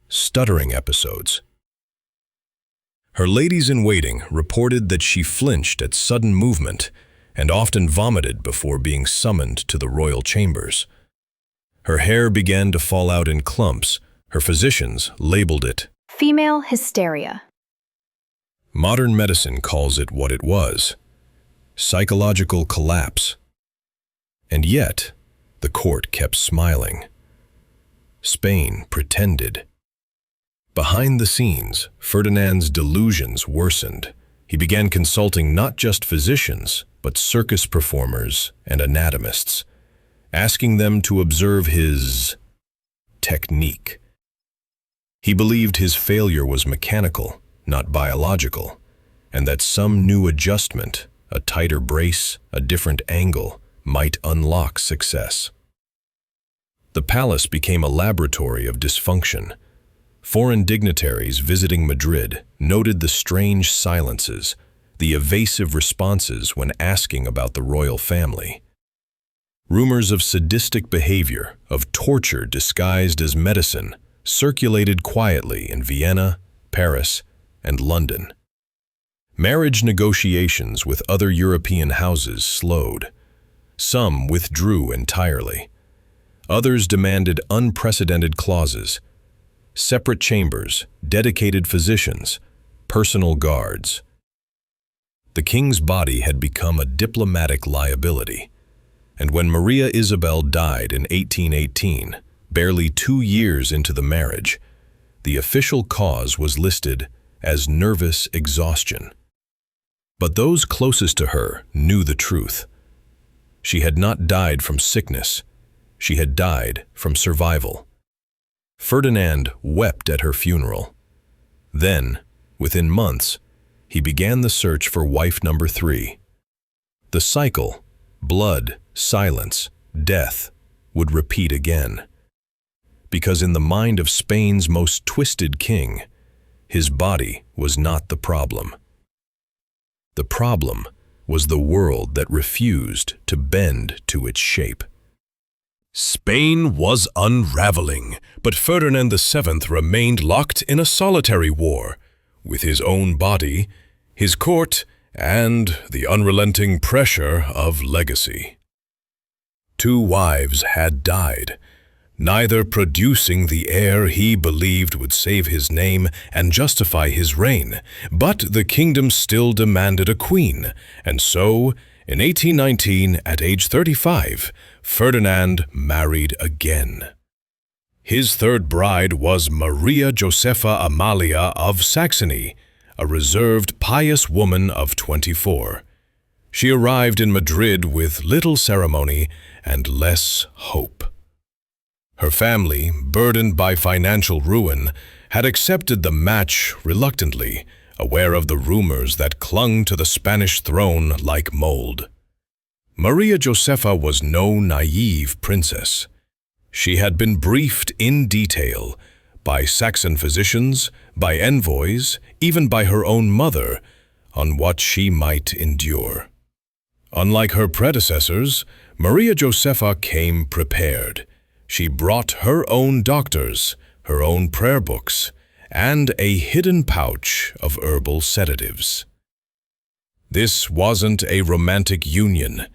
stuttering episodes. Her ladies-in-waiting reported that she flinched at sudden movement and often vomited before being summoned to the royal chambers. Her hair began to fall out in clumps. Her physicians labeled it female hysteria. Modern medicine calls it what it was: psychological collapse. And yet, the court kept smiling. Spain pretended. Behind the scenes, Ferdinand's delusions worsened. He began consulting not just physicians, but circus performers and anatomists, asking them to observe his technique. He believed his failure was mechanical, not biological, and that some new adjustment, a tighter brace, a different angle, might unlock success. The palace became a laboratory of dysfunction. Foreign dignitaries visiting Madrid noted the strange silences, the evasive responses when asking about the royal family. Rumors of sadistic behavior, of torture disguised as medicine, circulated quietly in Vienna, Paris, and London. Marriage negotiations with other European houses slowed. Some withdrew entirely. Others demanded unprecedented clauses, separate chambers, dedicated physicians, personal guards. The king's body had become a diplomatic liability, and when Maria Isabel died in 1818, barely 2 years into the marriage, the official cause was listed as nervous exhaustion. But those closest to her knew the truth. She had not died from sickness. She had died from survival. Ferdinand wept at her funeral. Then, within months, he began the search for wife number 3. The cycle, blood, silence, death, would repeat again. Because in the mind of Spain's most twisted king, his body was not the problem. The problem was the world that refused to bend to its shape. Spain was unraveling, but Ferdinand VII remained locked in a solitary war, with his own body, his court, and the unrelenting pressure of legacy. 2 wives had died, neither producing the heir he believed would save his name and justify his reign, but the kingdom still demanded a queen, and so, in 1819, at age 35, Ferdinand married again. His third bride was Maria Josepha Amalia of Saxony, a reserved, pious woman of 24. She arrived in Madrid with little ceremony and less hope. Her family, burdened by financial ruin, had accepted the match reluctantly, aware of the rumors that clung to the Spanish throne like mold. Maria Josepha was no naive princess. She had been briefed in detail by Saxon physicians, by envoys, even by her own mother, on what she might endure. Unlike her predecessors, Maria Josepha came prepared. She brought her own doctors, her own prayer books, and a hidden pouch of herbal sedatives. This wasn't a romantic union.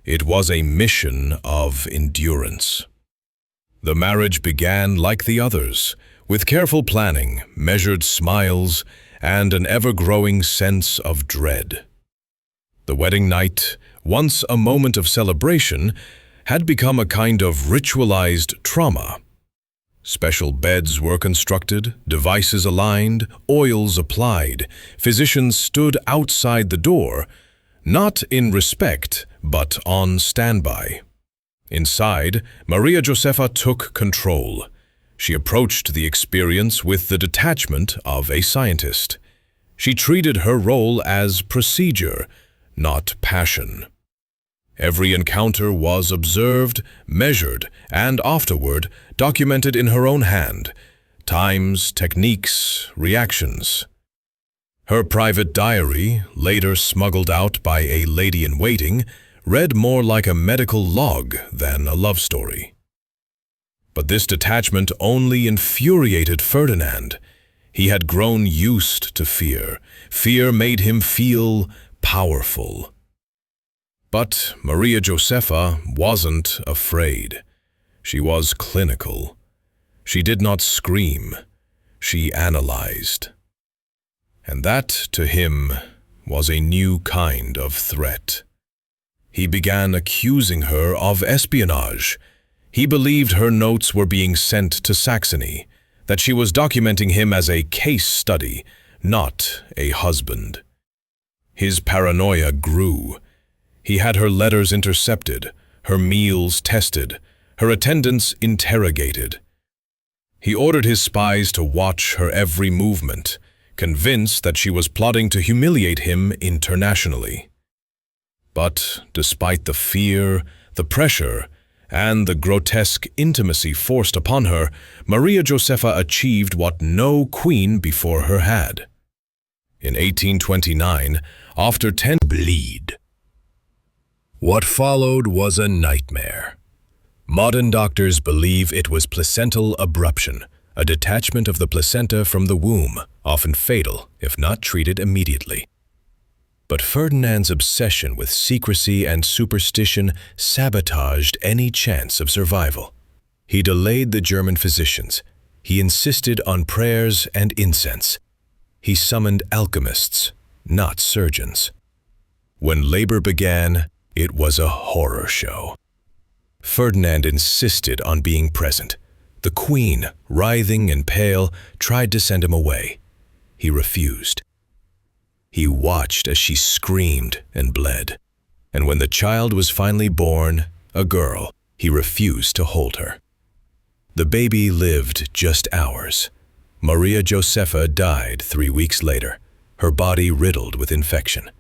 It was a mission of endurance. The marriage began like the others, with careful planning, measured smiles, and an ever-growing sense of dread. The wedding night, once a moment of celebration, had become a kind of ritualized trauma. Special beds were constructed, devices aligned, oils applied. Physicians stood outside the door, not in respect, but on standby. Inside, Maria Josepha took control. She approached the experience with the detachment of a scientist. She treated her role as procedure, not passion. Every encounter was observed, measured, and afterward documented in her own hand, times, techniques, reactions. Her private diary, later smuggled out by a lady-in-waiting, read more like a medical log than a love story. But this detachment only infuriated Ferdinand. He had grown used to fear. Fear made him feel powerful. But Maria Josepha wasn't afraid. She was clinical. She did not scream. She analyzed. And that, to him, was a new kind of threat. He began accusing her of espionage. He believed her notes were being sent to Saxony, that she was documenting him as a case study, not a husband. His paranoia grew. He had her letters intercepted, her meals tested, her attendance interrogated. He ordered his spies to watch her every movement, convinced that she was plotting to humiliate him internationally. But despite the fear, the pressure, and the grotesque intimacy forced upon her, Maria Josepha achieved what no queen before her had. In 1829, after 10 bleed. What followed was a nightmare. Modern doctors believe it was placental abruption, a detachment of the placenta from the womb, often fatal if not treated immediately. But Ferdinand's obsession with secrecy and superstition sabotaged any chance of survival. He delayed the German physicians. He insisted on prayers and incense. He summoned alchemists, not surgeons. When labor began, it was a horror show. Ferdinand insisted on being present. The queen, writhing and pale, tried to send him away. He refused. He watched as she screamed and bled. And when the child was finally born, a girl, he refused to hold her. The baby lived just hours. Maria Josepha died 3 weeks later, her body riddled with infection.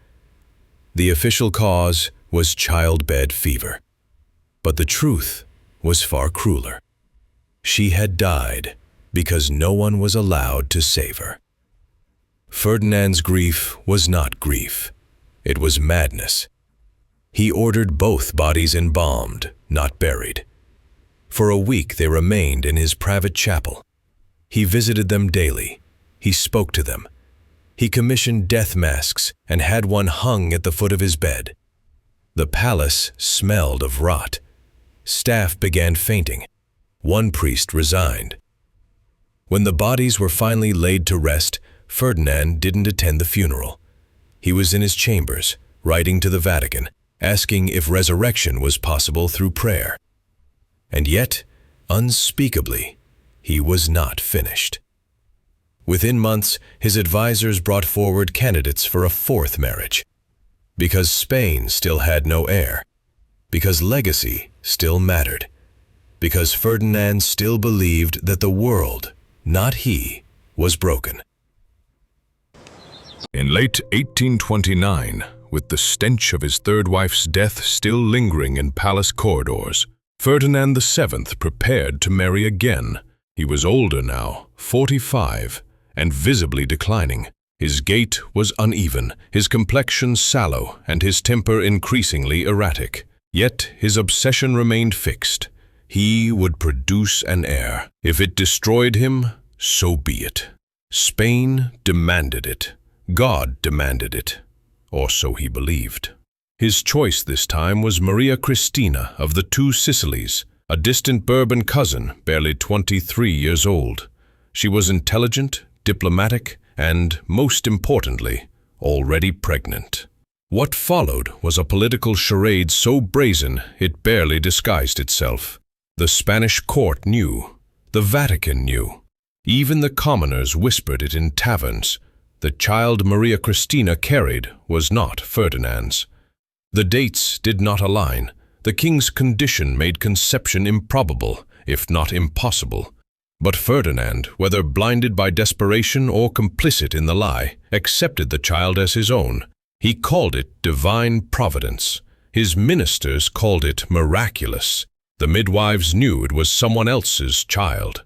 The official cause was childbed fever. But the truth was far crueler. She had died because no one was allowed to save her. Ferdinand's grief was not grief. It was madness. He ordered both bodies embalmed, not buried. For a week they remained in his private chapel. He visited them daily. He spoke to them. He commissioned death masks and had one hung at the foot of his bed. The palace smelled of rot. Staff began fainting. One priest resigned. When the bodies were finally laid to rest, Ferdinand didn't attend the funeral. He was in his chambers, writing to the Vatican, asking if resurrection was possible through prayer. And yet, unspeakably, he was not finished. Within months, his advisors brought forward candidates for a fourth marriage. Because Spain still had no heir. Because legacy still mattered. Because Ferdinand still believed that the world, not he, was broken. In late 1829, with the stench of his third wife's death still lingering in palace corridors, Ferdinand VII prepared to marry again. He was older now, 45, and visibly declining. His gait was uneven, his complexion sallow, and his temper increasingly erratic. Yet his obsession remained fixed. He would produce an heir. If it destroyed him, so be it. Spain demanded it. God demanded it, or so he believed. His choice this time was Maria Cristina of the Two Sicilies, a distant Bourbon cousin, barely 23 years old. She was intelligent, diplomatic, and, most importantly, already pregnant. What followed was a political charade so brazen it barely disguised itself. The Spanish court knew. The Vatican knew. Even the commoners whispered it in taverns. The child Maria Cristina carried was not Ferdinand's. The dates did not align. The king's condition made conception improbable, if not impossible. But Ferdinand, whether blinded by desperation or complicit in the lie, accepted the child as his own. He called it divine providence. His ministers called it miraculous. The midwives knew it was someone else's child.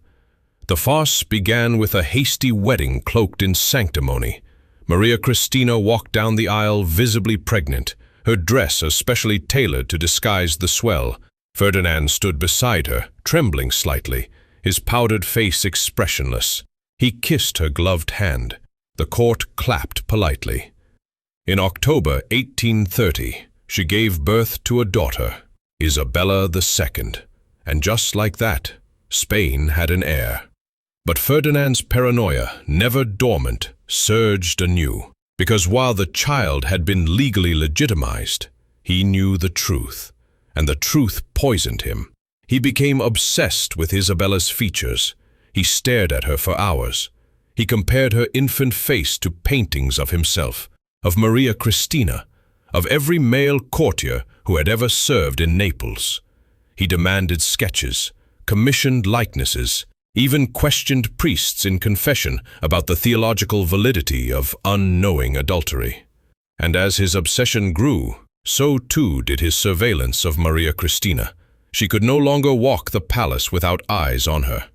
The farce began with a hasty wedding cloaked in sanctimony. Maria Cristina walked down the aisle visibly pregnant, her dress especially tailored to disguise the swell. Ferdinand stood beside her, trembling slightly, his powdered face expressionless. He kissed her gloved hand. The court clapped politely. In October 1830, she gave birth to a daughter, Isabella II, and just like that, Spain had an heir. But Ferdinand's paranoia, never dormant, surged anew, because while the child had been legally legitimized, He knew the truth, and the truth poisoned him. He became obsessed with Isabella's features. He stared at her for hours. He compared her infant face to paintings of himself, of Maria Cristina, of every male courtier who had ever served in Naples. He demanded sketches, commissioned likenesses, even questioned priests in confession about the theological validity of unknowing adultery. And as his obsession grew, so too did his surveillance of Maria Cristina. She could no longer walk the palace without eyes on her.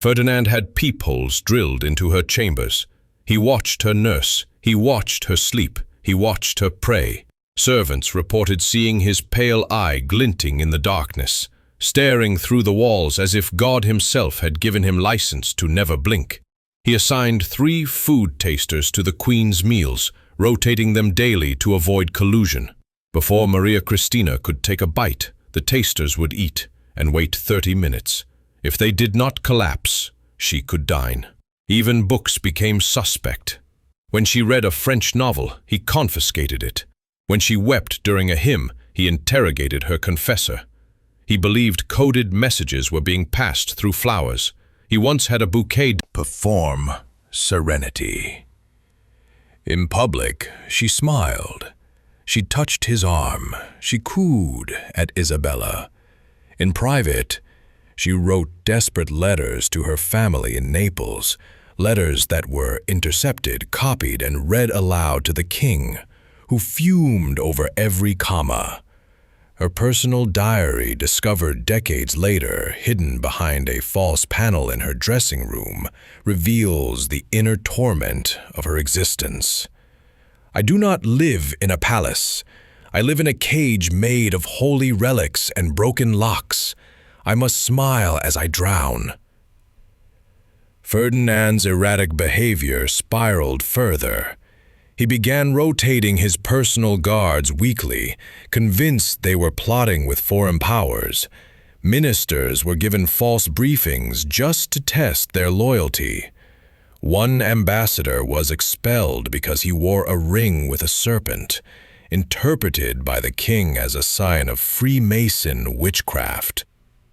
Ferdinand had peepholes drilled into her chambers. He watched her nurse, he watched her sleep, he watched her pray. Servants reported seeing his pale eye glinting in the darkness, staring through the walls as if God himself had given him license to never blink. He assigned 3 food tasters to the Queen's meals, rotating them daily to avoid collusion. Before Maria Cristina could take a bite, the tasters would eat and wait 30 minutes. If they did not collapse, she could dine. Even books became suspect. When she read a French novel, he confiscated it. When she wept during a hymn, he interrogated her confessor. He believed coded messages were being passed through flowers. He once had a bouquet. Perform serenity. In public, she smiled. She touched his arm. She cooed at Isabella. In private, she wrote desperate letters to her family in Naples, letters that were intercepted, copied, and read aloud to the king, who fumed over every comma. Her personal diary, discovered decades later, hidden behind a false panel in her dressing room, reveals the inner torment of her existence. I do not live in a palace. I live in a cage made of holy relics and broken locks. I must smile as I drown. Ferdinand's erratic behavior spiraled further. He began rotating his personal guards weekly, convinced they were plotting with foreign powers. Ministers were given false briefings just to test their loyalty. One ambassador was expelled because he wore a ring with a serpent, interpreted by the king as a sign of Freemason witchcraft.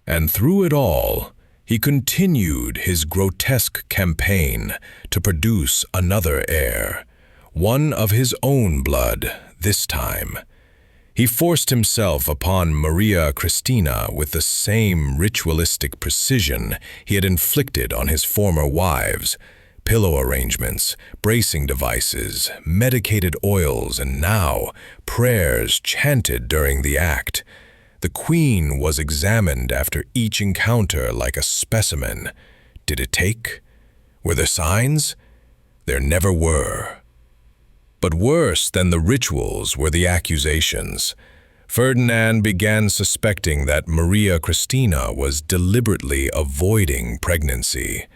And through it all, he continued his grotesque campaign to produce another heir, one of his own blood this time. He forced himself upon Maria Cristina with the same ritualistic precision he had inflicted on his former wives. Pillow arrangements, bracing devices, medicated oils, and now prayers chanted during the act. The Queen was examined after each encounter like a specimen. Did it take? Were there signs? There never were. But worse than the rituals were the accusations. Ferdinand began suspecting that Maria Cristina was deliberately avoiding pregnancy,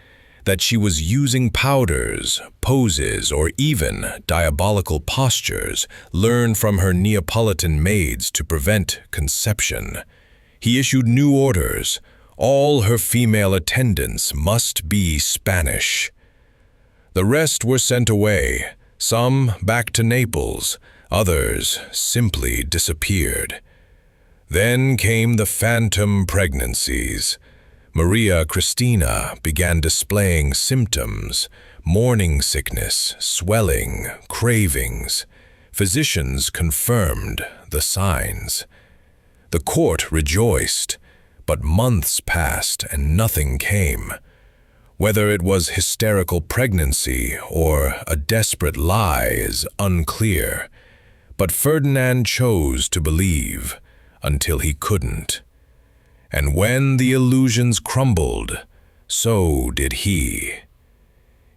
that she was using powders, poses, or even diabolical postures learned from her Neapolitan maids to prevent conception. He issued new orders. All her female attendants must be Spanish. The rest were sent away, some back to Naples, others simply disappeared. Then came the phantom pregnancies. Maria Cristina began displaying symptoms: morning sickness, swelling, cravings. Physicians confirmed the signs. The court rejoiced, but months passed and nothing came. Whether it was hysterical pregnancy or a desperate lie is unclear, but Ferdinand chose to believe until he couldn't. And when the illusions crumbled, so did he.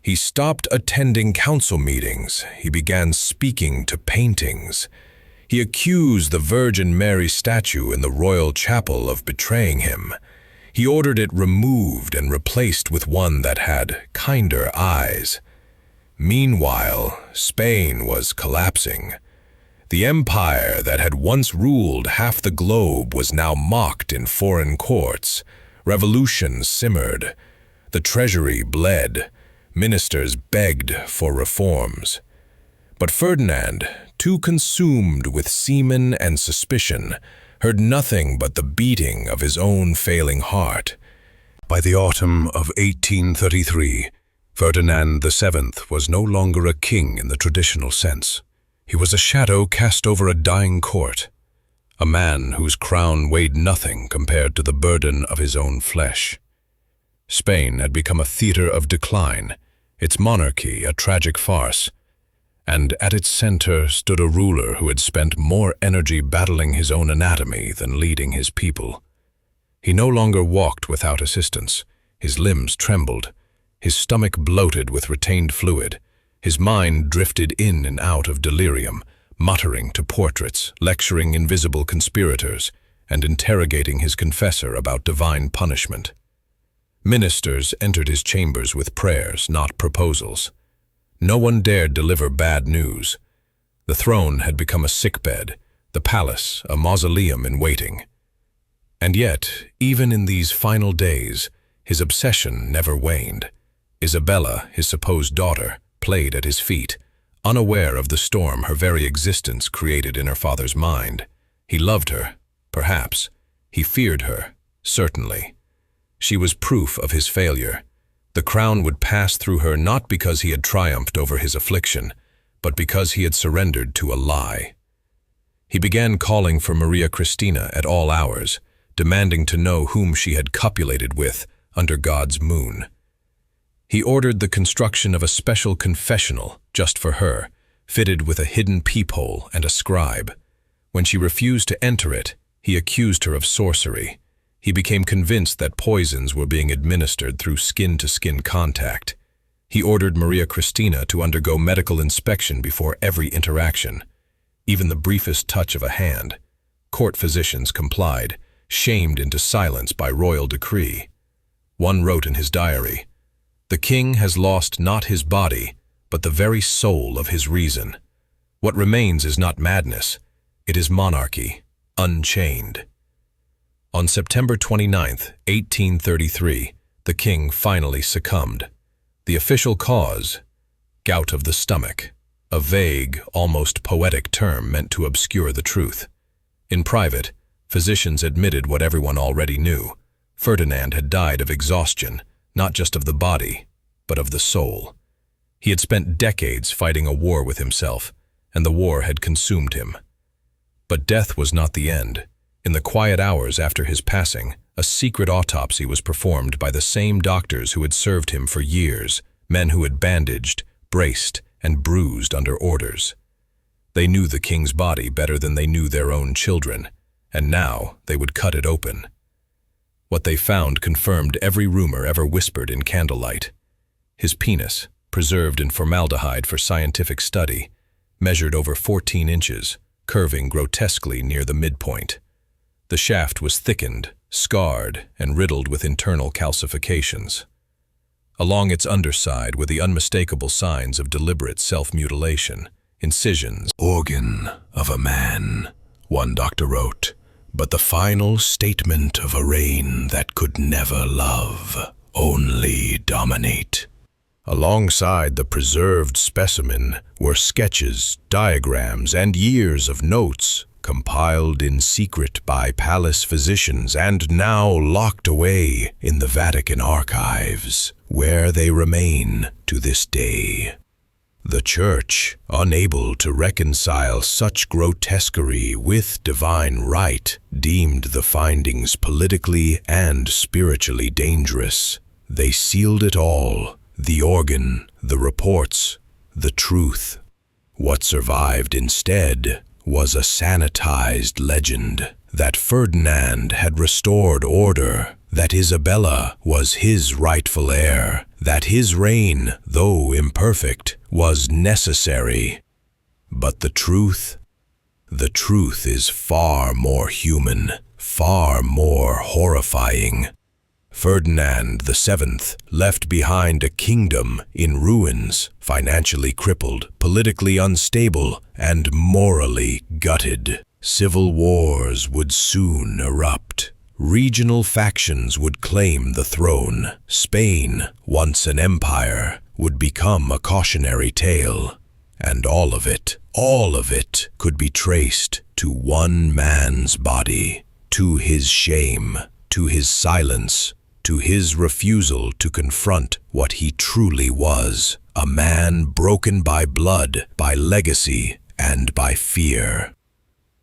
He stopped attending council meetings. He began speaking to paintings. He accused the Virgin Mary statue in the royal chapel of betraying him. He ordered it removed and replaced with one that had kinder eyes. Meanwhile, Spain was collapsing. The empire that had once ruled half the globe was now mocked in foreign courts. Revolution simmered. The treasury bled. Ministers begged for reforms. But Ferdinand, too consumed with semen and suspicion, heard nothing but the beating of his own failing heart. By the autumn of 1833, Ferdinand VII was no longer a king in the traditional sense. He was a shadow cast over a dying court, a man whose crown weighed nothing compared to the burden of his own flesh. Spain had become a theater of decline, its monarchy a tragic farce, and at its center stood a ruler who had spent more energy battling his own anatomy than leading his people. He no longer walked without assistance. His limbs trembled, his stomach bloated with retained fluid, his mind drifted in and out of delirium, muttering to portraits, lecturing invisible conspirators, and interrogating his confessor about divine punishment. Ministers entered his chambers with prayers, not proposals. No one dared deliver bad news. The throne had become a sickbed, the palace a mausoleum in waiting. And yet, even in these final days, his obsession never waned. Isabella, his supposed daughter, played at his feet, unaware of the storm her very existence created in her father's mind. He loved her, perhaps. He feared her, certainly. She was proof of his failure. The crown would pass through her not because he had triumphed over his affliction, but because he had surrendered to a lie. He began calling for Maria Cristina at all hours, demanding to know whom she had copulated with under God's moon. He ordered the construction of a special confessional just for her, fitted with a hidden peephole and a scribe. When she refused to enter it, he accused her of sorcery. He became convinced that poisons were being administered through skin-to-skin contact. He ordered Maria Cristina to undergo medical inspection before every interaction, even the briefest touch of a hand. Court physicians complied, shamed into silence by royal decree. One wrote in his diary, "The king has lost not his body, but the very soul of his reason. What remains is not madness, it is monarchy, unchained." On September 29, 1833, the king finally succumbed. The official cause? Gout of the stomach, a vague, almost poetic term meant to obscure the truth. In private, physicians admitted what everyone already knew. Ferdinand had died of exhaustion, not just of the body, but of the soul. He had spent decades fighting a war with himself, and the war had consumed him. But death was not the end. In the quiet hours after his passing, a secret autopsy was performed by the same doctors who had served him for years, men who had bandaged, braced, and bruised under orders. They knew the king's body better than they knew their own children, and now they would cut it open. What they found confirmed every rumor ever whispered in candlelight. His penis, preserved in formaldehyde for scientific study, measured over 14 inches, curving grotesquely near the midpoint. The shaft was thickened, scarred, and riddled with internal calcifications. Along its underside were the unmistakable signs of deliberate self-mutilation, incisions. "Organ of a man," one doctor wrote, "but the final statement of a reign that could never love, only dominate." Alongside the preserved specimen were sketches, diagrams, and years of notes, compiled in secret by palace physicians and now locked away in the Vatican archives, where they remain to this day. The Church, unable to reconcile such grotesquerie with divine right, deemed the findings politically and spiritually dangerous. They sealed it all, the organ, the reports, the truth. What survived instead was a sanitized legend that Ferdinand had restored order, that Isabella was his rightful heir, that his reign, though imperfect, was necessary. But the truth is far more human, far more horrifying. Ferdinand VII left behind a kingdom in ruins, financially crippled, politically unstable, and morally gutted. Civil wars would soon erupt. Regional factions would claim the throne. Spain, once an empire, would become a cautionary tale. And all of it could be traced to one man's body, to his shame, to his silence, to his refusal to confront what he truly was, a man broken by blood, by legacy, and by fear.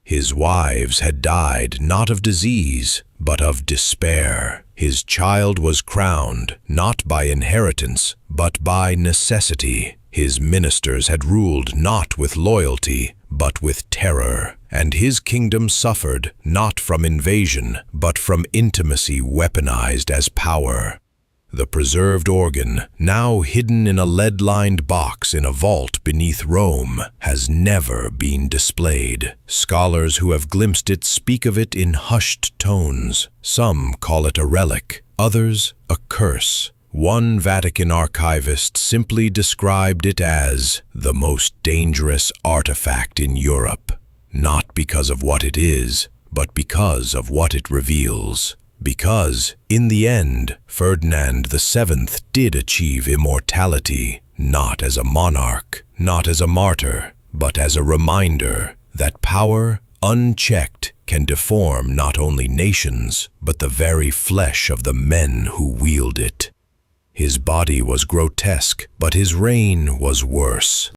His wives had died not of disease, but of despair. His child was crowned not by inheritance, but by necessity. His ministers had ruled not with loyalty, but with terror. And his kingdom suffered not from invasion, but from intimacy weaponized as power. The preserved organ, now hidden in a lead-lined box in a vault beneath Rome, has never been displayed. Scholars who have glimpsed it speak of it in hushed tones. Some call it a relic, others a curse. One Vatican archivist simply described it as the most dangerous artifact in Europe, not because of what it is, but because of what it reveals. Because, in the end, Ferdinand VII did achieve immortality, not as a monarch, not as a martyr, but as a reminder that power, unchecked, can deform not only nations, but the very flesh of the men who wield it. His body was grotesque, but his reign was worse.